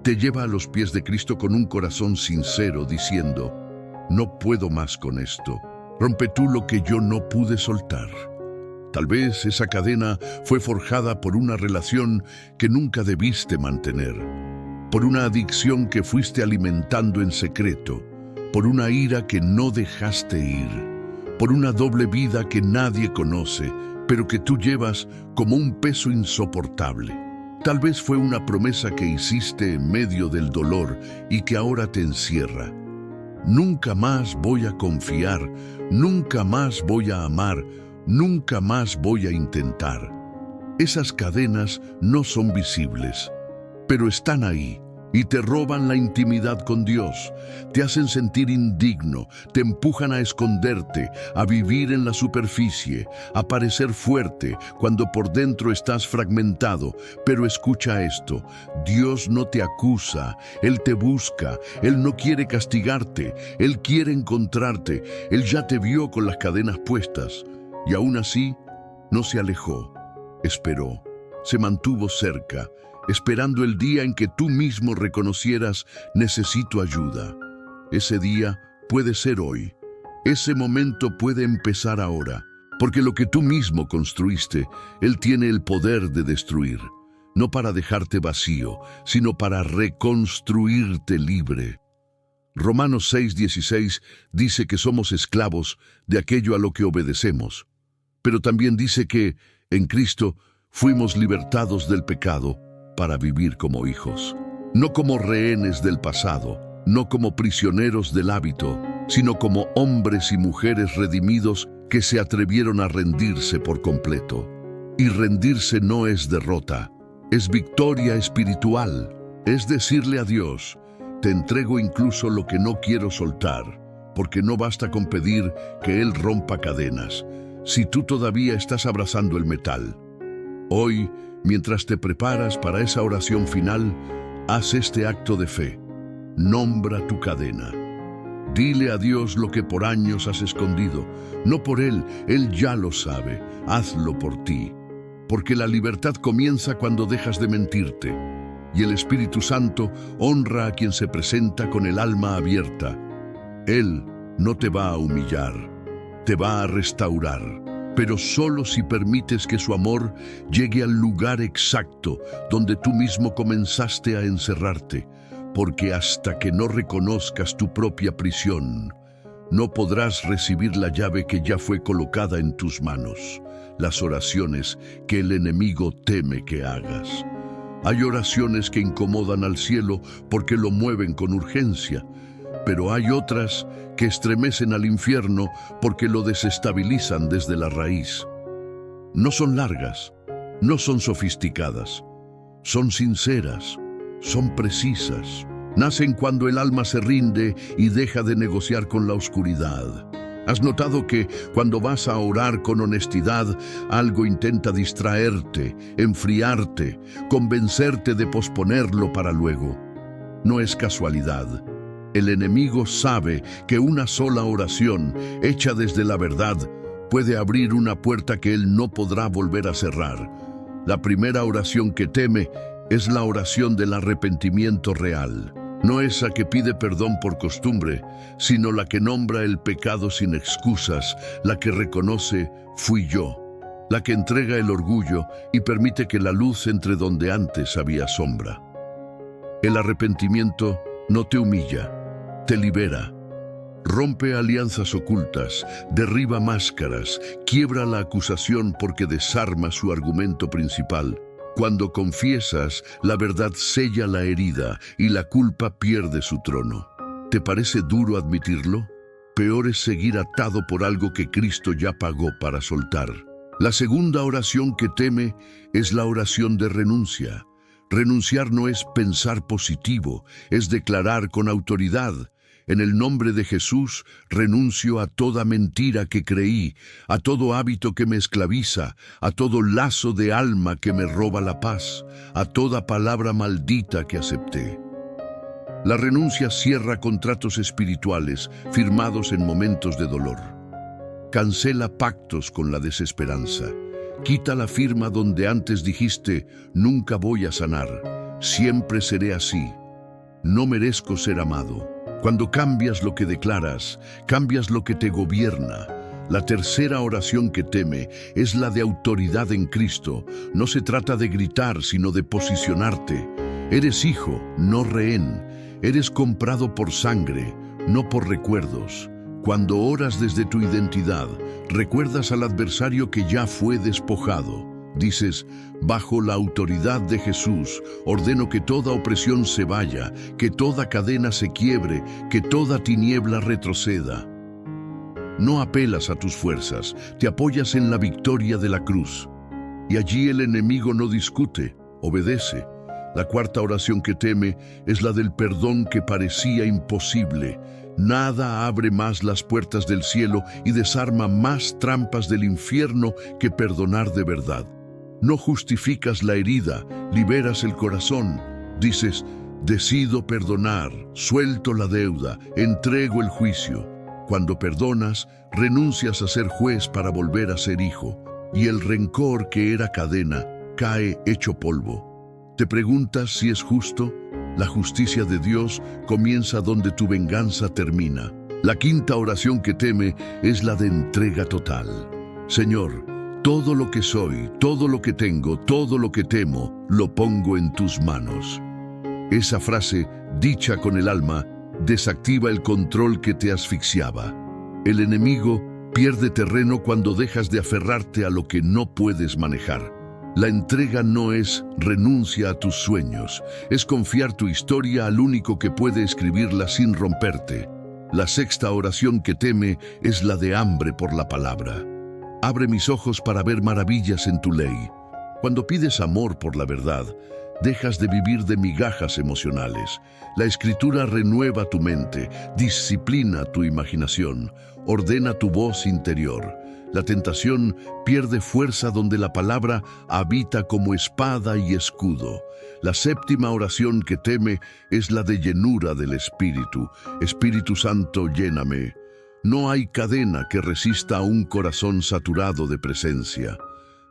Te lleva a los pies de Cristo con un corazón sincero, diciendo: no puedo más con esto. Rompe tú lo que yo no pude soltar. Tal vez esa cadena fue forjada por una relación que nunca debiste mantener, por una adicción que fuiste alimentando en secreto, por una ira que no dejaste ir, por una doble vida que nadie conoce, pero que tú llevas como un peso insoportable. Tal vez fue una promesa que hiciste en medio del dolor y que ahora te encierra. Nunca más voy a confiar, nunca más voy a amar, nunca más voy a intentar. Esas cadenas no son visibles, pero están ahí y te roban la intimidad con Dios, te hacen sentir indigno, te empujan a esconderte, a vivir en la superficie, a parecer fuerte cuando por dentro estás fragmentado. Pero escucha esto: Dios no te acusa, Él te busca, Él no quiere castigarte, Él quiere encontrarte. Él ya te vio con las cadenas puestas y aún así no se alejó, esperó, se mantuvo cerca, esperando el día en que tú mismo reconocieras: necesito ayuda. Ese día puede ser hoy. Ese momento puede empezar ahora, porque lo que tú mismo construiste, Él tiene el poder de destruir, no para dejarte vacío, sino para reconstruirte libre. Romanos 6:16 dice que somos esclavos de aquello a lo que obedecemos, pero también dice que en Cristo fuimos libertados del pecado para vivir como hijos, no como rehenes del pasado, no como prisioneros del hábito, sino como hombres y mujeres redimidos que se atrevieron a rendirse por completo. Y rendirse no es derrota, es victoria espiritual. Es decirle a Dios: te entrego incluso lo que no quiero soltar, porque no basta con pedir que Él rompa cadenas, si tú todavía estás abrazando el metal. Hoy Mientras te preparas para esa oración final, haz este acto de fe. Nombra tu cadena. Dile a Dios lo que por años has escondido. No por Él, Él ya lo sabe. Hazlo por ti. Porque la libertad comienza cuando dejas de mentirte. Y el Espíritu Santo honra a quien se presenta con el alma abierta. Él no te va a humillar, te va a restaurar, pero solo si permites que su amor llegue al lugar exacto donde tú mismo comenzaste a encerrarte, porque hasta que no reconozcas tu propia prisión, no podrás recibir la llave que ya fue colocada en tus manos, las oraciones que el enemigo teme que hagas. Hay oraciones que incomodan al cielo porque lo mueven con urgencia, pero hay otras que estremecen al infierno porque lo desestabilizan desde la raíz. No son largas, no son sofisticadas, son sinceras, son precisas. Nacen cuando el alma se rinde y deja de negociar con la oscuridad. ¿Has notado que cuando vas a orar con honestidad, algo intenta distraerte, enfriarte, convencerte de posponerlo para luego? No es casualidad. El enemigo sabe que una sola oración, hecha desde la verdad, puede abrir una puerta que él no podrá volver a cerrar. La primera oración que teme es la oración del arrepentimiento real. No esa que pide perdón por costumbre, sino la que nombra el pecado sin excusas, la que reconoce fui yo, la que entrega el orgullo y permite que la luz entre donde antes había sombra. El arrepentimiento no te humilla, te libera. Rompe alianzas ocultas, derriba máscaras, quiebra la acusación porque desarma su argumento principal. Cuando confiesas, la verdad sella la herida y la culpa pierde su trono. ¿Te parece duro admitirlo? Peor es seguir atado por algo que Cristo ya pagó para soltar. La segunda oración que teme es la oración de renuncia. Renunciar no es pensar positivo, es declarar con autoridad: en el nombre de Jesús, renuncio a toda mentira que creí, a todo hábito que me esclaviza, a todo lazo de alma que me roba la paz, a toda palabra maldita que acepté. La renuncia cierra contratos espirituales firmados en momentos de dolor. Cancela pactos con la desesperanza. Quita la firma donde antes dijiste: nunca voy a sanar, siempre seré así, no merezco ser amado. Cuando cambias lo que declaras, cambias lo que te gobierna. La tercera oración que teme es la de autoridad en Cristo. No se trata de gritar, sino de posicionarte. Eres hijo, no rehén. Eres comprado por sangre, no por recuerdos. Cuando oras desde tu identidad, recuerdas al adversario que ya fue despojado. Dices: bajo la autoridad de Jesús, ordeno que toda opresión se vaya, que toda cadena se quiebre, que toda tiniebla retroceda. No apelas a tus fuerzas, te apoyas en la victoria de la cruz. Y allí el enemigo no discute, obedece. La cuarta oración que teme es la del perdón que parecía imposible. Nada abre más las puertas del cielo y desarma más trampas del infierno que perdonar de verdad. No justificas la herida, liberas el corazón. Dices: decido perdonar, suelto la deuda, entrego el juicio. Cuando perdonas, renuncias a ser juez para volver a ser hijo, y el rencor que era cadena cae hecho polvo. ¿Te preguntas si es justo? La justicia de Dios comienza donde tu venganza termina. La quinta oración que teme es la de entrega total. Señor, todo lo que soy, todo lo que tengo, todo lo que temo, lo pongo en tus manos. Esa frase, dicha con el alma, desactiva el control que te asfixiaba. El enemigo pierde terreno cuando dejas de aferrarte a lo que no puedes manejar. La entrega no es renuncia a tus sueños, es confiar tu historia al único que puede escribirla sin romperte. La sexta oración que teme es la de hambre por la palabra. Abre mis ojos para ver maravillas en tu ley. Cuando pides amor por la verdad, dejas de vivir de migajas emocionales. La Escritura renueva tu mente, disciplina tu imaginación, ordena tu voz interior. La tentación pierde fuerza donde la palabra habita como espada y escudo. La séptima oración que teme es la de llenura del Espíritu. Espíritu Santo, lléname. No hay cadena que resista a un corazón saturado de presencia.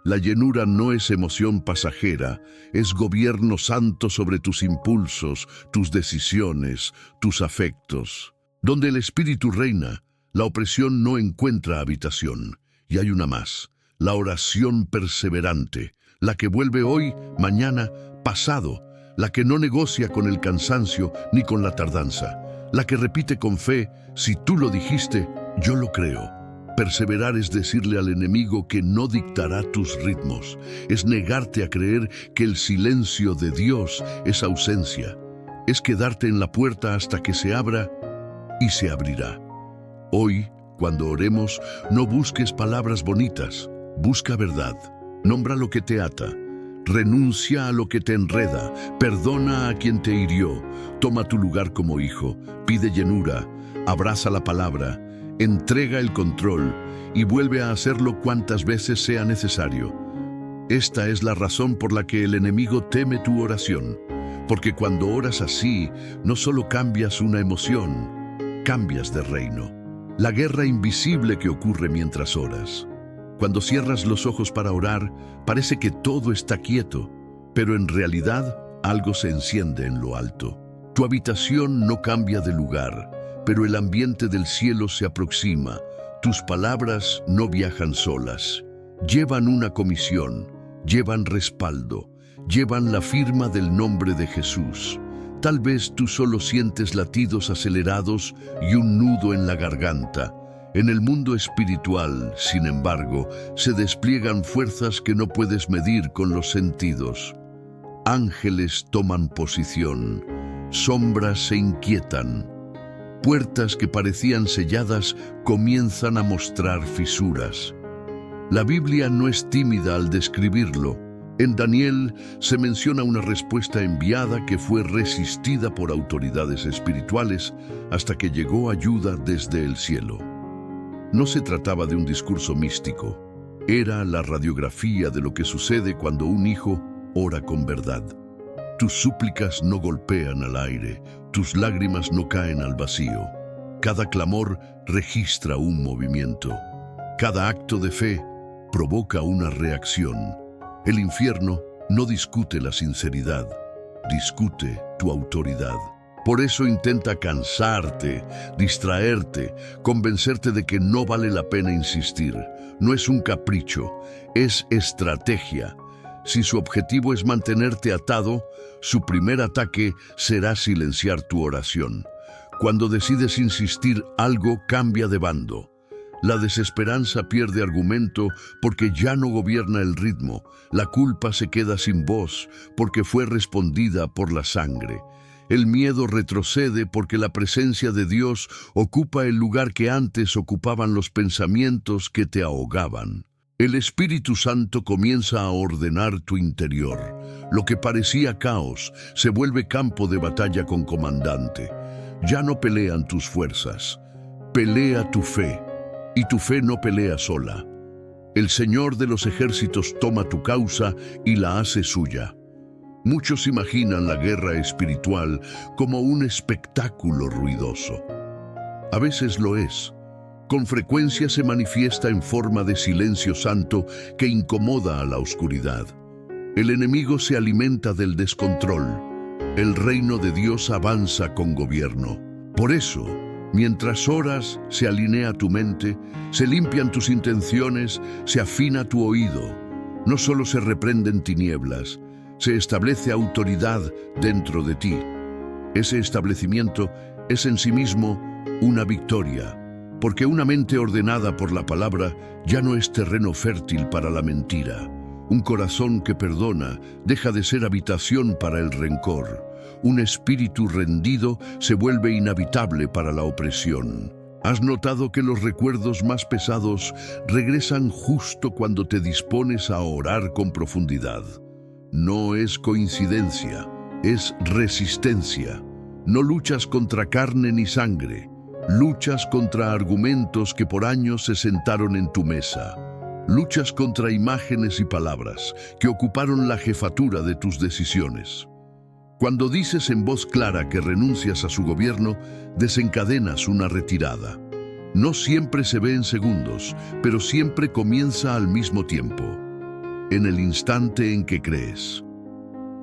La llenura no es emoción pasajera, es gobierno santo sobre tus impulsos, tus decisiones, tus afectos. Donde el Espíritu reina, la opresión no encuentra habitación. Y hay una más, la oración perseverante, la que vuelve hoy, mañana, pasado, la que no negocia con el cansancio ni con la tardanza, la que repite con fe, si tú lo dijiste, yo lo creo. Perseverar es decirle al enemigo que no dictará tus ritmos, es negarte a creer que el silencio de Dios es ausencia, es quedarte en la puerta hasta que se abra y se abrirá. Hoy, cuando oremos, no busques palabras bonitas, busca verdad. Nombra lo que te ata, renuncia a lo que te enreda, perdona a quien te hirió, toma tu lugar como hijo, pide llenura, abraza la palabra, entrega el control y vuelve a hacerlo cuantas veces sea necesario. Esta es la razón por la que el enemigo teme tu oración, porque cuando oras así, no solo cambias una emoción, cambias de reino. La guerra invisible que ocurre mientras oras. Cuando cierras los ojos para orar, parece que todo está quieto, pero en realidad algo se enciende en lo alto. Tu habitación no cambia de lugar, pero el ambiente del cielo se aproxima. Tus palabras no viajan solas. Llevan una comisión, llevan respaldo, llevan la firma del nombre de Jesús. Tal vez tú solo sientes latidos acelerados y un nudo en la garganta. En el mundo espiritual, sin embargo, se despliegan fuerzas que no puedes medir con los sentidos. Ángeles toman posición, sombras se inquietan. Puertas que parecían selladas comienzan a mostrar fisuras. La Biblia no es tímida al describirlo. En Daniel se menciona una respuesta enviada que fue resistida por autoridades espirituales hasta que llegó ayuda desde el cielo. No se trataba de un discurso místico, era la radiografía de lo que sucede cuando un hijo ora con verdad. Tus súplicas no golpean al aire, tus lágrimas no caen al vacío. Cada clamor registra un movimiento. Cada acto de fe provoca una reacción. El infierno no discute la sinceridad, discute tu autoridad. Por eso intenta cansarte, distraerte, convencerte de que no vale la pena insistir. No es un capricho, es estrategia. Si su objetivo es mantenerte atado, su primer ataque será silenciar tu oración. Cuando decides insistir, algo cambia de bando. La desesperanza pierde argumento porque ya no gobierna el ritmo. La culpa se queda sin voz porque fue respondida por la sangre. El miedo retrocede porque la presencia de Dios ocupa el lugar que antes ocupaban los pensamientos que te ahogaban. El Espíritu Santo comienza a ordenar tu interior. Lo que parecía caos se vuelve campo de batalla con comandante. Ya no pelean tus fuerzas, pelea tu fe. Y tu fe no pelea sola. El Señor de los ejércitos toma tu causa y la hace suya. Muchos imaginan la guerra espiritual como un espectáculo ruidoso. A veces lo es. Con frecuencia se manifiesta en forma de silencio santo que incomoda a la oscuridad. El enemigo se alimenta del descontrol. El reino de Dios avanza con gobierno. Por eso, mientras oras, se alinea tu mente, se limpian tus intenciones, se afina tu oído. No solo se reprenden tinieblas, se establece autoridad dentro de ti. Ese establecimiento es en sí mismo una victoria, porque una mente ordenada por la palabra ya no es terreno fértil para la mentira. Un corazón que perdona deja de ser habitación para el rencor. Un espíritu rendido se vuelve inhabitable para la opresión. ¿Has notado que los recuerdos más pesados regresan justo cuando te dispones a orar con profundidad? No es coincidencia, es resistencia. No luchas contra carne ni sangre, Luchas contra argumentos que por años se sentaron en tu mesa. Luchas contra imágenes y palabras que ocuparon la jefatura de tus decisiones. Cuando dices en voz clara que renuncias a su gobierno, desencadenas una retirada. No siempre se ve en segundos, pero siempre comienza al mismo tiempo, en el instante en que crees.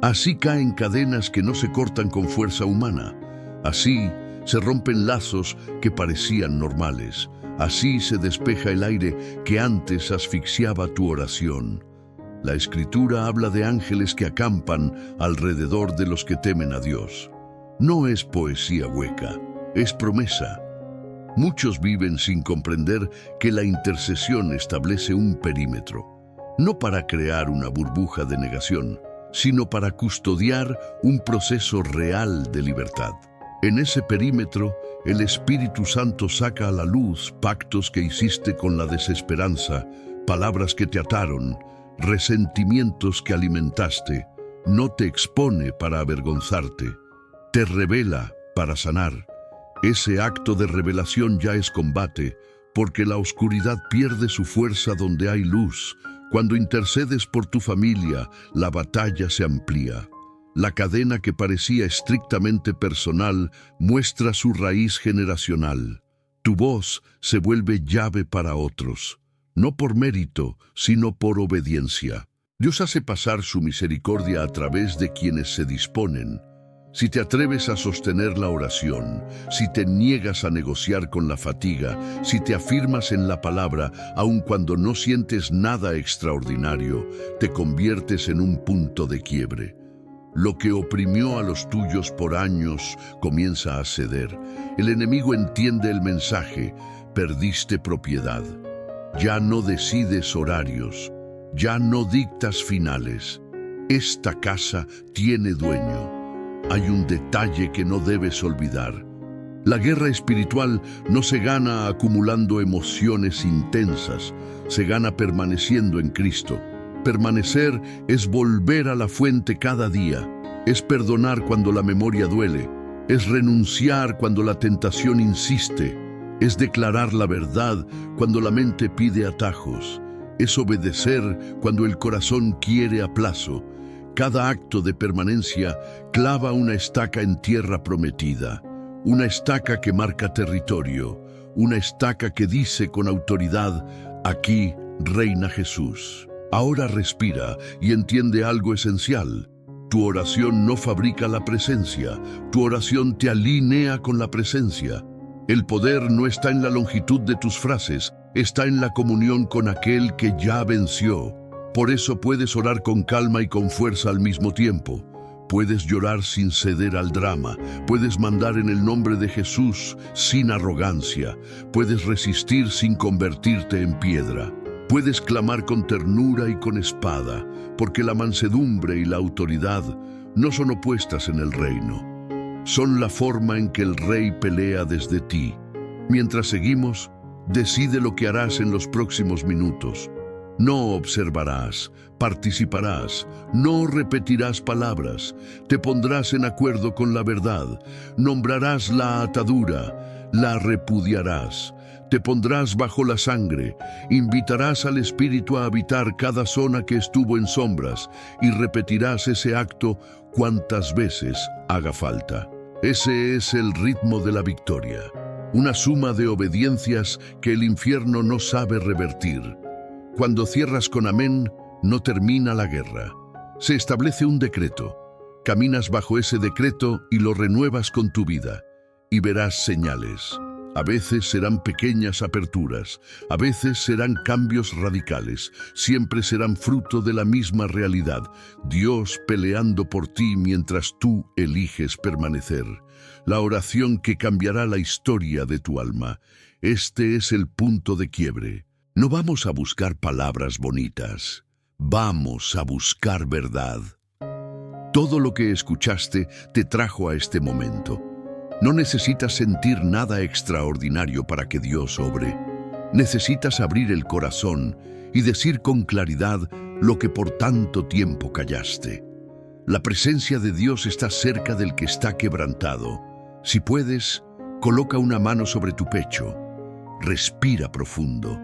Así caen cadenas que no se cortan con fuerza humana. Así se rompen lazos que parecían normales. Así se despeja el aire que antes asfixiaba tu oración. La Escritura habla de ángeles que acampan alrededor de los que temen a Dios. No es poesía hueca, es promesa. Muchos viven sin comprender que la intercesión establece un perímetro, no para crear una burbuja de negación, sino para custodiar un proceso real de libertad. En ese perímetro, el Espíritu Santo saca a la luz pactos que hiciste con la desesperanza, palabras que te ataron, resentimientos que alimentaste. No te expone para avergonzarte, te revela para sanar. Ese acto de revelación ya es combate, porque la oscuridad pierde su fuerza donde hay luz. Cuando intercedes por tu familia, la batalla se amplía. La cadena que parecía estrictamente personal muestra su raíz generacional. Tu voz se vuelve llave para otros, no por mérito, sino por obediencia. Dios hace pasar su misericordia a través de quienes se disponen. Si te atreves a sostener la oración, si te niegas a negociar con la fatiga, si te afirmas en la palabra, aun cuando no sientes nada extraordinario, te conviertes en un punto de quiebre. Lo que oprimió a los tuyos por años comienza a ceder. El enemigo entiende el mensaje: perdiste propiedad. Ya no decides horarios, ya no dictas finales. Esta casa tiene dueño. Hay un detalle que no debes olvidar. La guerra espiritual no se gana acumulando emociones intensas, se gana permaneciendo en Cristo. Permanecer es volver a la fuente cada día, es perdonar cuando la memoria duele, es renunciar cuando la tentación insiste, es declarar la verdad cuando la mente pide atajos, es obedecer cuando el corazón quiere aplazo. Cada acto de permanencia clava una estaca en tierra prometida, una estaca que marca territorio, una estaca que dice con autoridad: aquí reina Jesús. Ahora respira y entiende algo esencial. Tu oración no fabrica la presencia, tu oración te alinea con la presencia. El poder no está en la longitud de tus frases, está en la comunión con aquel que ya venció. Por eso puedes orar con calma y con fuerza al mismo tiempo. Puedes llorar sin ceder al drama, puedes mandar en el nombre de Jesús sin arrogancia, puedes resistir sin convertirte en piedra. Puedes clamar con ternura y con espada, porque la mansedumbre y la autoridad no son opuestas en el reino. Son la forma en que el rey pelea desde ti. Mientras seguimos, decide lo que harás en los próximos minutos. No observarás, participarás, no repetirás palabras, te pondrás en acuerdo con la verdad, nombrarás la atadura, la repudiarás. Te pondrás bajo la sangre, invitarás al Espíritu a habitar cada zona que estuvo en sombras y repetirás ese acto cuantas veces haga falta. Ese es el ritmo de la victoria, una suma de obediencias que el infierno no sabe revertir. Cuando cierras con amén, no termina la guerra. Se establece un decreto. Caminas bajo ese decreto y lo renuevas con tu vida, y verás señales. A veces serán pequeñas aperturas, a veces serán cambios radicales, siempre serán fruto de la misma realidad, Dios peleando por ti mientras tú eliges permanecer. La oración que cambiará la historia de tu alma. Este es el punto de quiebre. No vamos a buscar palabras bonitas, vamos a buscar verdad. Todo lo que escuchaste te trajo a este momento. No necesitas sentir nada extraordinario para que Dios obre. Necesitas abrir el corazón y decir con claridad lo que por tanto tiempo callaste. La presencia de Dios está cerca del que está quebrantado. Si puedes, Coloca una mano sobre tu pecho. Respira profundo.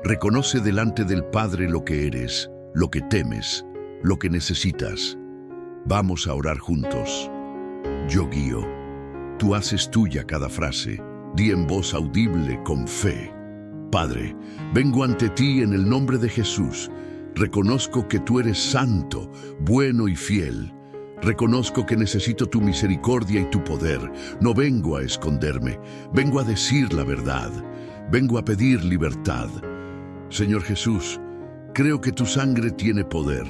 Reconoce delante del Padre lo que eres, lo que temes, lo que necesitas. Vamos a orar juntos. Yo guío. Tú haces tuya cada frase. Di en voz audible con fe. Padre, vengo ante ti en el nombre de Jesús. Reconozco que tú eres santo, bueno y fiel. Reconozco que necesito tu misericordia y tu poder. No vengo a esconderme, vengo a decir la verdad. Vengo a pedir libertad. Señor Jesús, creo que tu sangre tiene poder.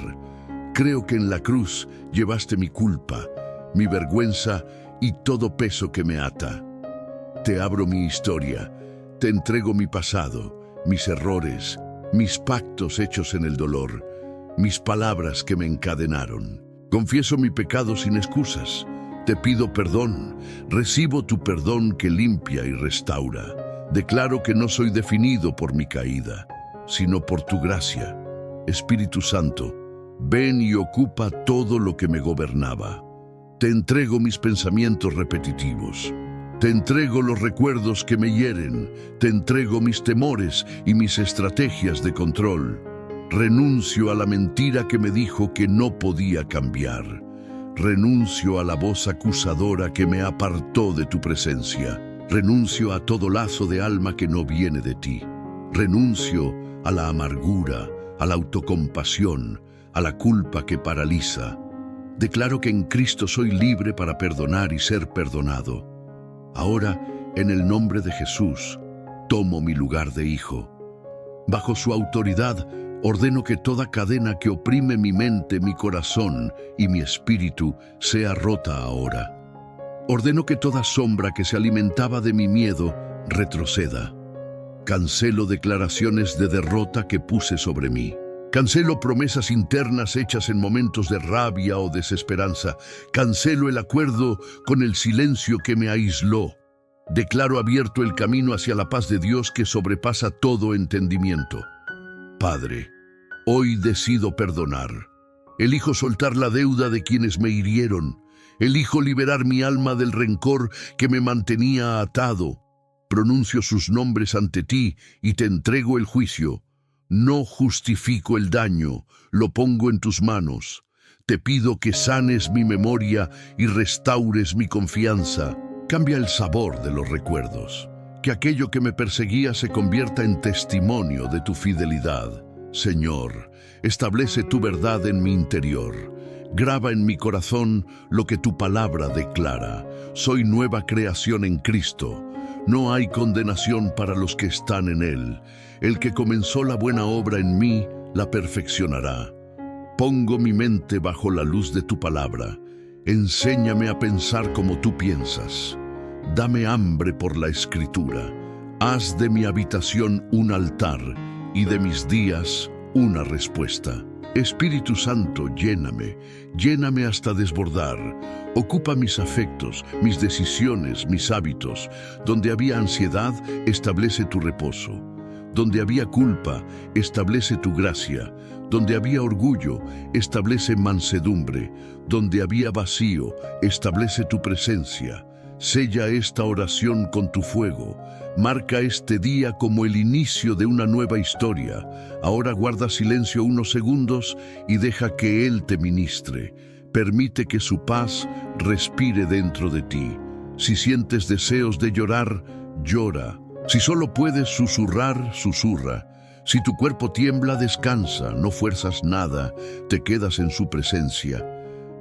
Creo que en la cruz llevaste mi culpa, mi vergüenza y todo peso que me ata. Te abro mi historia, te entrego mi pasado, mis errores, mis pactos hechos en el dolor, mis palabras que me encadenaron. Confieso mi pecado sin excusas. Te pido perdón. Recibo tu perdón que limpia y restaura. Declaro que no soy definido por mi caída, sino por tu gracia. Espíritu Santo, ven y ocupa todo lo que me gobernaba. Te entrego mis pensamientos repetitivos. Te entrego los recuerdos que me hieren. Te entrego mis temores y mis estrategias de control. Renuncio a la mentira que me dijo que no podía cambiar. Renuncio a la voz acusadora que me apartó de tu presencia. Renuncio a todo lazo de alma que no viene de ti. Renuncio a la amargura, a la autocompasión, a la culpa que paraliza. Declaro que en Cristo soy libre para perdonar y ser perdonado. Ahora, en el nombre de Jesús, tomo mi lugar de hijo. Bajo su autoridad, ordeno que toda cadena que oprime mi mente, mi corazón y mi espíritu sea rota ahora. Ordeno que toda sombra que se alimentaba de mi miedo retroceda. Cancelo declaraciones de derrota que puse sobre mí. Cancelo promesas internas hechas en momentos de rabia o desesperanza. Cancelo el acuerdo con el silencio que me aisló. Declaro abierto el camino hacia la paz de Dios que sobrepasa todo entendimiento. Padre, hoy decido perdonar. Elijo soltar la deuda de quienes me hirieron. Elijo liberar mi alma del rencor que me mantenía atado. Pronuncio sus nombres ante ti y te entrego el juicio. No justifico el daño, lo pongo en tus manos. Te pido que sanes mi memoria y restaures mi confianza. Cambia el sabor de los recuerdos. Que aquello que me perseguía se convierta en testimonio de tu fidelidad. Señor, establece tu verdad en mi interior. Graba en mi corazón lo que tu palabra declara. Soy nueva creación en Cristo. No hay condenación para los que están en Él. El que comenzó la buena obra en mí, la perfeccionará. Pongo mi mente bajo la luz de tu palabra. Enséñame a pensar como tú piensas. Dame hambre por la Escritura. Haz de mi habitación un altar y de mis días una respuesta. Espíritu Santo, lléname hasta desbordar. Ocupa mis afectos, mis decisiones, mis hábitos. Donde había ansiedad, establece tu reposo. Donde había culpa, establece tu gracia. Donde había orgullo, establece mansedumbre. Donde había vacío, establece tu presencia. Sella esta oración con tu fuego. Marca este día como el inicio de una nueva historia. Ahora guarda silencio unos segundos y deja que Él te ministre. Permite que su paz respire dentro de ti. Si sientes deseos de llorar, llora. Si solo puedes susurrar, susurra. Si tu cuerpo tiembla, descansa, no fuerzas nada, te quedas en su presencia.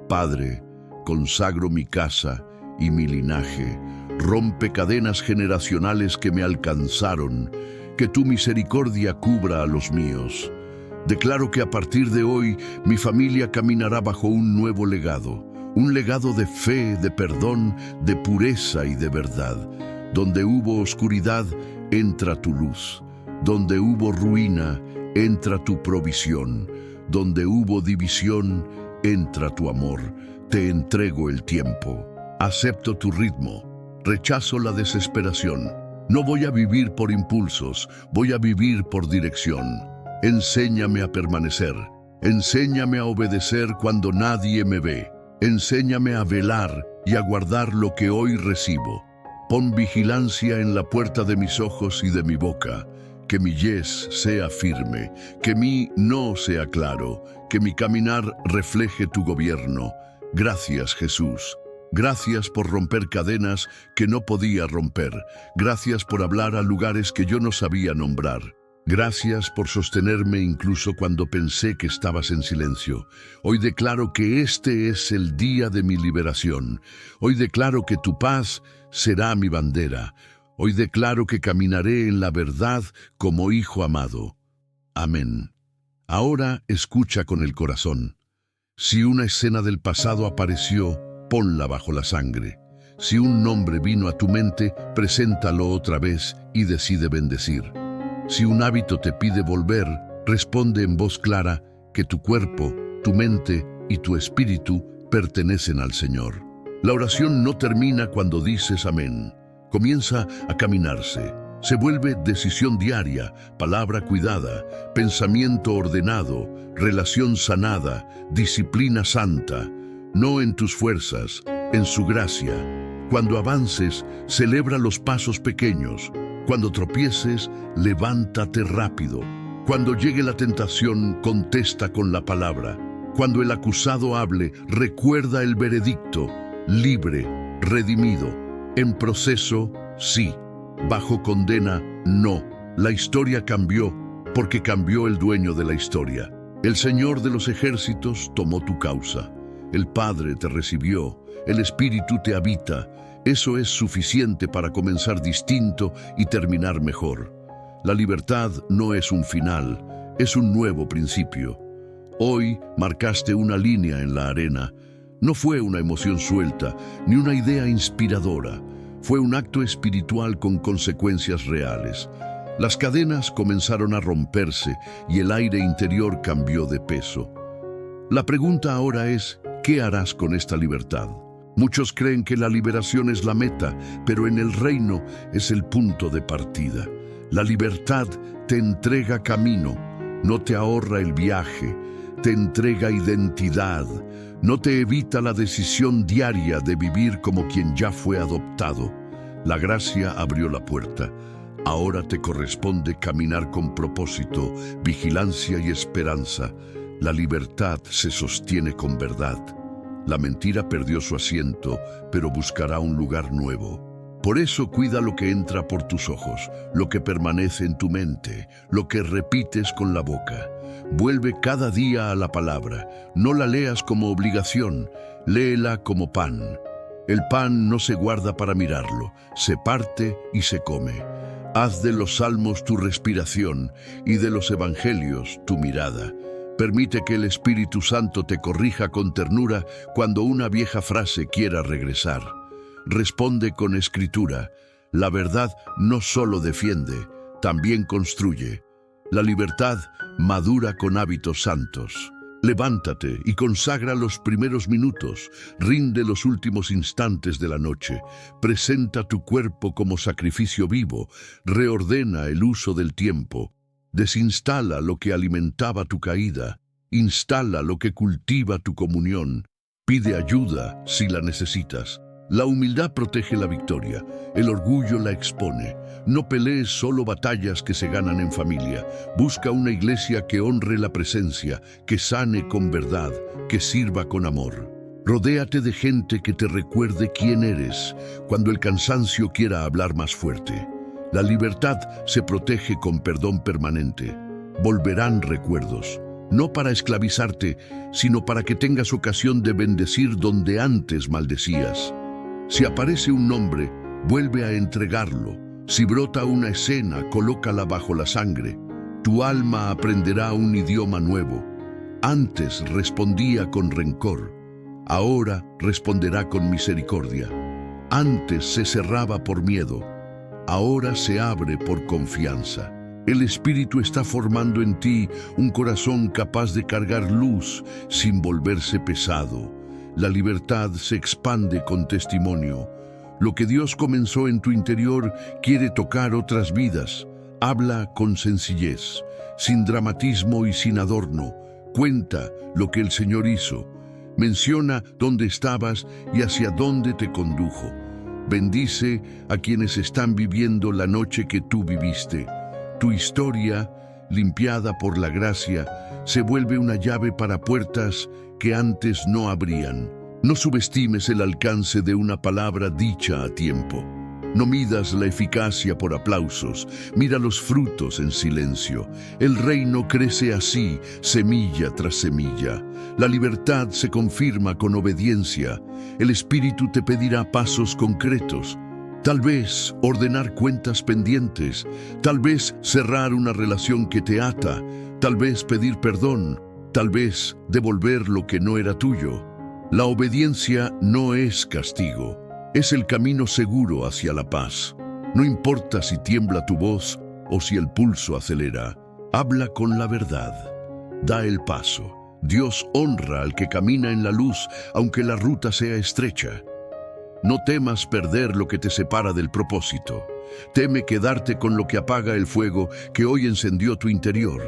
Padre, consagro mi casa y mi linaje. Rompe cadenas generacionales que me alcanzaron. Que tu misericordia cubra a los míos. Declaro que a partir de hoy mi familia caminará bajo un nuevo legado. Un legado de fe, de perdón, de pureza y de verdad. Donde hubo oscuridad, entra tu luz. Donde hubo ruina, entra tu provisión. Donde hubo división, entra tu amor. Te entrego el tiempo. Acepto tu ritmo. Rechazo la desesperación. No voy a vivir por impulsos, voy a vivir por dirección. Enséñame a permanecer. Enséñame a obedecer cuando nadie me ve. Enséñame a velar y a guardar lo que hoy recibo. Pon vigilancia en la puerta de mis ojos y de mi boca, que mi yes sea firme, que mi no sea claro, que mi caminar refleje tu gobierno. Gracias, Jesús. Gracias por romper cadenas que no podía romper. Gracias por hablar a lugares que yo no sabía nombrar. Gracias por sostenerme incluso cuando pensé que estabas en silencio. Hoy declaro que este es el día de mi liberación. Hoy declaro que tu paz será mi bandera. Hoy declaro que caminaré en la verdad como hijo amado. Amén. Ahora escucha con el corazón. Si una escena del pasado apareció, ponla bajo la sangre. Si un nombre vino a tu mente, preséntalo otra vez y decide bendecir. Si un hábito te pide volver, responde en voz clara que tu cuerpo, tu mente y tu espíritu pertenecen al Señor. La oración no termina cuando dices amén. Comienza a caminarse. Se vuelve decisión diaria, palabra cuidada, pensamiento ordenado, relación sanada, disciplina santa. No en tus fuerzas, en su gracia. Cuando avances, celebra los pasos pequeños. Cuando tropieces, levántate rápido. Cuando llegue la tentación, contesta con la palabra. Cuando el acusado hable, recuerda el veredicto. Libre, redimido. En proceso, sí. Bajo condena, no. La historia cambió porque cambió el dueño de la historia. El Señor de los ejércitos tomó tu causa. El Padre te recibió. El Espíritu te habita. Eso es suficiente para comenzar distinto y terminar mejor. La libertad no es un final, es un nuevo principio. Hoy marcaste una línea en la arena. No fue una emoción suelta, ni una idea inspiradora. Fue un acto espiritual con consecuencias reales. Las cadenas comenzaron a romperse y el aire interior cambió de peso. La pregunta ahora es, ¿qué harás con esta libertad? Muchos creen que la liberación es la meta, pero en el reino es el punto de partida. La libertad te entrega camino, no te ahorra el viaje, te entrega identidad, no te evita la decisión diaria de vivir como quien ya fue adoptado. La gracia abrió la puerta. Ahora te corresponde caminar con propósito, vigilancia y esperanza. La libertad se sostiene con verdad. La mentira perdió su asiento, pero buscará un lugar nuevo. Por eso cuida lo que entra por tus ojos, lo que permanece en tu mente, lo que repites con la boca. Vuelve cada día a la palabra. No la leas como obligación, léela como pan. El pan no se guarda para mirarlo, se parte y se come. Haz de los salmos tu respiración y de los evangelios tu mirada. Permite que el Espíritu Santo te corrija con ternura cuando una vieja frase quiera regresar. Responde con escritura. La verdad no solo defiende, también construye. La libertad madura con hábitos santos. Levántate y consagra los primeros minutos, rinde los últimos instantes de la noche, presenta tu cuerpo como sacrificio vivo, reordena el uso del tiempo. Desinstala lo que alimentaba tu caída, instala lo que cultiva tu comunión, pide ayuda si la necesitas. La humildad protege la victoria, el orgullo la expone. No pelees solo batallas que se ganan en familia. Busca una iglesia que honre la presencia, que sane con verdad, que sirva con amor. Rodéate de gente que te recuerde quién eres cuando el cansancio quiera hablar más fuerte. La libertad se protege con perdón permanente. Volverán recuerdos, no para esclavizarte, sino para que tengas ocasión de bendecir donde antes maldecías. Si aparece un nombre, vuelve a entregarlo. Si brota una escena, colócala bajo la sangre. Tu alma aprenderá un idioma nuevo. Antes respondía con rencor, ahora responderá con misericordia. Antes se cerraba por miedo, ahora se abre por confianza. El Espíritu está formando en ti un corazón capaz de cargar luz sin volverse pesado. La libertad se expande con testimonio. Lo que Dios comenzó en tu interior quiere tocar otras vidas. Habla con sencillez, sin dramatismo y sin adorno. Cuenta lo que el Señor hizo. Menciona dónde estabas y hacia dónde te condujo. Bendice a quienes están viviendo la noche que tú viviste. Tu historia, limpiada por la gracia, se vuelve una llave para puertas que antes no abrían. No subestimes el alcance de una palabra dicha a tiempo. No midas la eficacia por aplausos, mira los frutos en silencio. El reino crece así, semilla tras semilla. La libertad se confirma con obediencia. El Espíritu te pedirá pasos concretos. Tal vez ordenar cuentas pendientes, tal vez cerrar una relación que te ata, tal vez pedir perdón, tal vez devolver lo que no era tuyo. La obediencia no es castigo. Es el camino seguro hacia la paz. No importa si tiembla tu voz o si el pulso acelera. Habla con la verdad. Da el paso. Dios honra al que camina en la luz, aunque la ruta sea estrecha. No temas perder lo que te separa del propósito. Teme quedarte con lo que apaga el fuego que hoy encendió tu interior.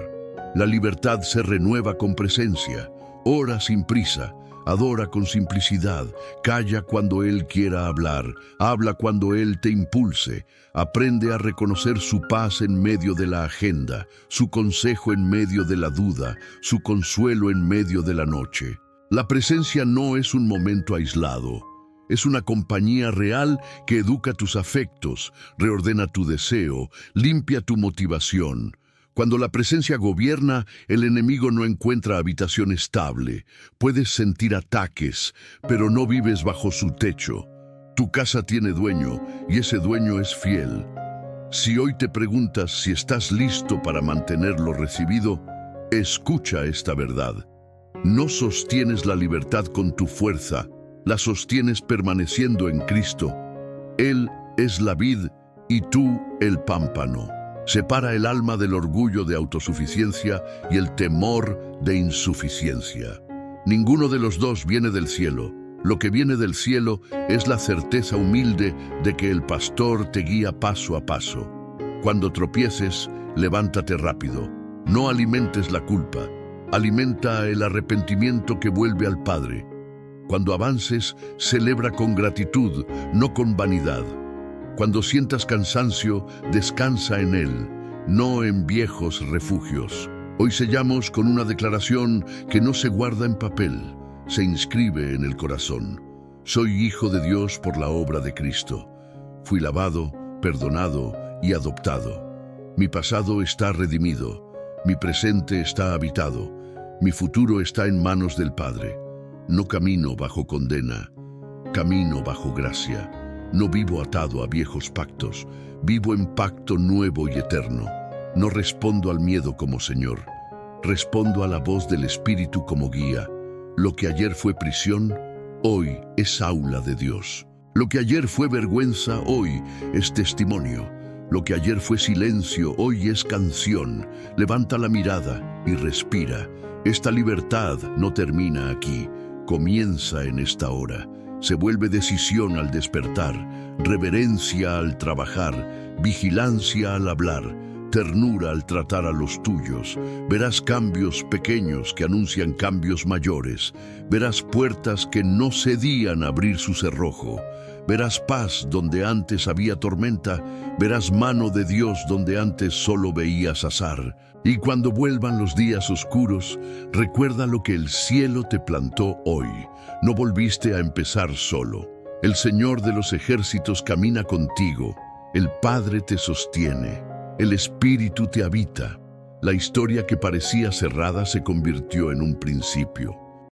La libertad se renueva con presencia. Ora sin prisa. Adora con simplicidad, calla cuando Él quiera hablar, habla cuando Él te impulse, aprende a reconocer su paz en medio de la agenda, su consejo en medio de la duda, su consuelo en medio de la noche. La presencia no es un momento aislado, es una compañía real que educa tus afectos, reordena tu deseo, limpia tu motivación. Cuando la presencia gobierna, el enemigo no encuentra habitación estable. Puedes sentir ataques, pero no vives bajo su techo. Tu casa tiene dueño y ese dueño es fiel. Si hoy te preguntas si estás listo para mantener lo recibido, escucha esta verdad. No sostienes la libertad con tu fuerza, la sostienes permaneciendo en Cristo. Él es la vid y tú el pámpano. Separa el alma del orgullo de autosuficiencia y el temor de insuficiencia. Ninguno de los dos viene del cielo. Lo que viene del cielo es la certeza humilde de que el pastor te guía paso a paso. Cuando tropieces, levántate rápido. No alimentes la culpa. Alimenta el arrepentimiento que vuelve al Padre. Cuando avances, celebra con gratitud, no con vanidad. Cuando sientas cansancio, descansa en Él, no en viejos refugios. Hoy sellamos con una declaración que no se guarda en papel, se inscribe en el corazón. Soy hijo de Dios por la obra de Cristo. Fui lavado, perdonado y adoptado. Mi pasado está redimido, mi presente está habitado, mi futuro está en manos del Padre. No camino bajo condena, camino bajo gracia. No vivo atado a viejos pactos, vivo en pacto nuevo y eterno. No respondo al miedo como Señor, respondo a la voz del Espíritu como guía. Lo que ayer fue prisión, hoy es aula de Dios. Lo que ayer fue vergüenza, hoy es testimonio. Lo que ayer fue silencio, hoy es canción. Levanta la mirada y respira. Esta libertad no termina aquí, comienza en esta hora. Se vuelve decisión al despertar, reverencia al trabajar, vigilancia al hablar, ternura al tratar a los tuyos. Verás cambios pequeños que anuncian cambios mayores. Verás puertas que no cedían a abrir su cerrojo. Verás paz donde antes había tormenta. Verás mano de Dios donde antes solo veías azar. Y cuando vuelvan los días oscuros, recuerda lo que el cielo te plantó hoy. No volviste a empezar solo. El Señor de los ejércitos camina contigo. El Padre te sostiene. El Espíritu te habita. La historia que parecía cerrada se convirtió en un principio.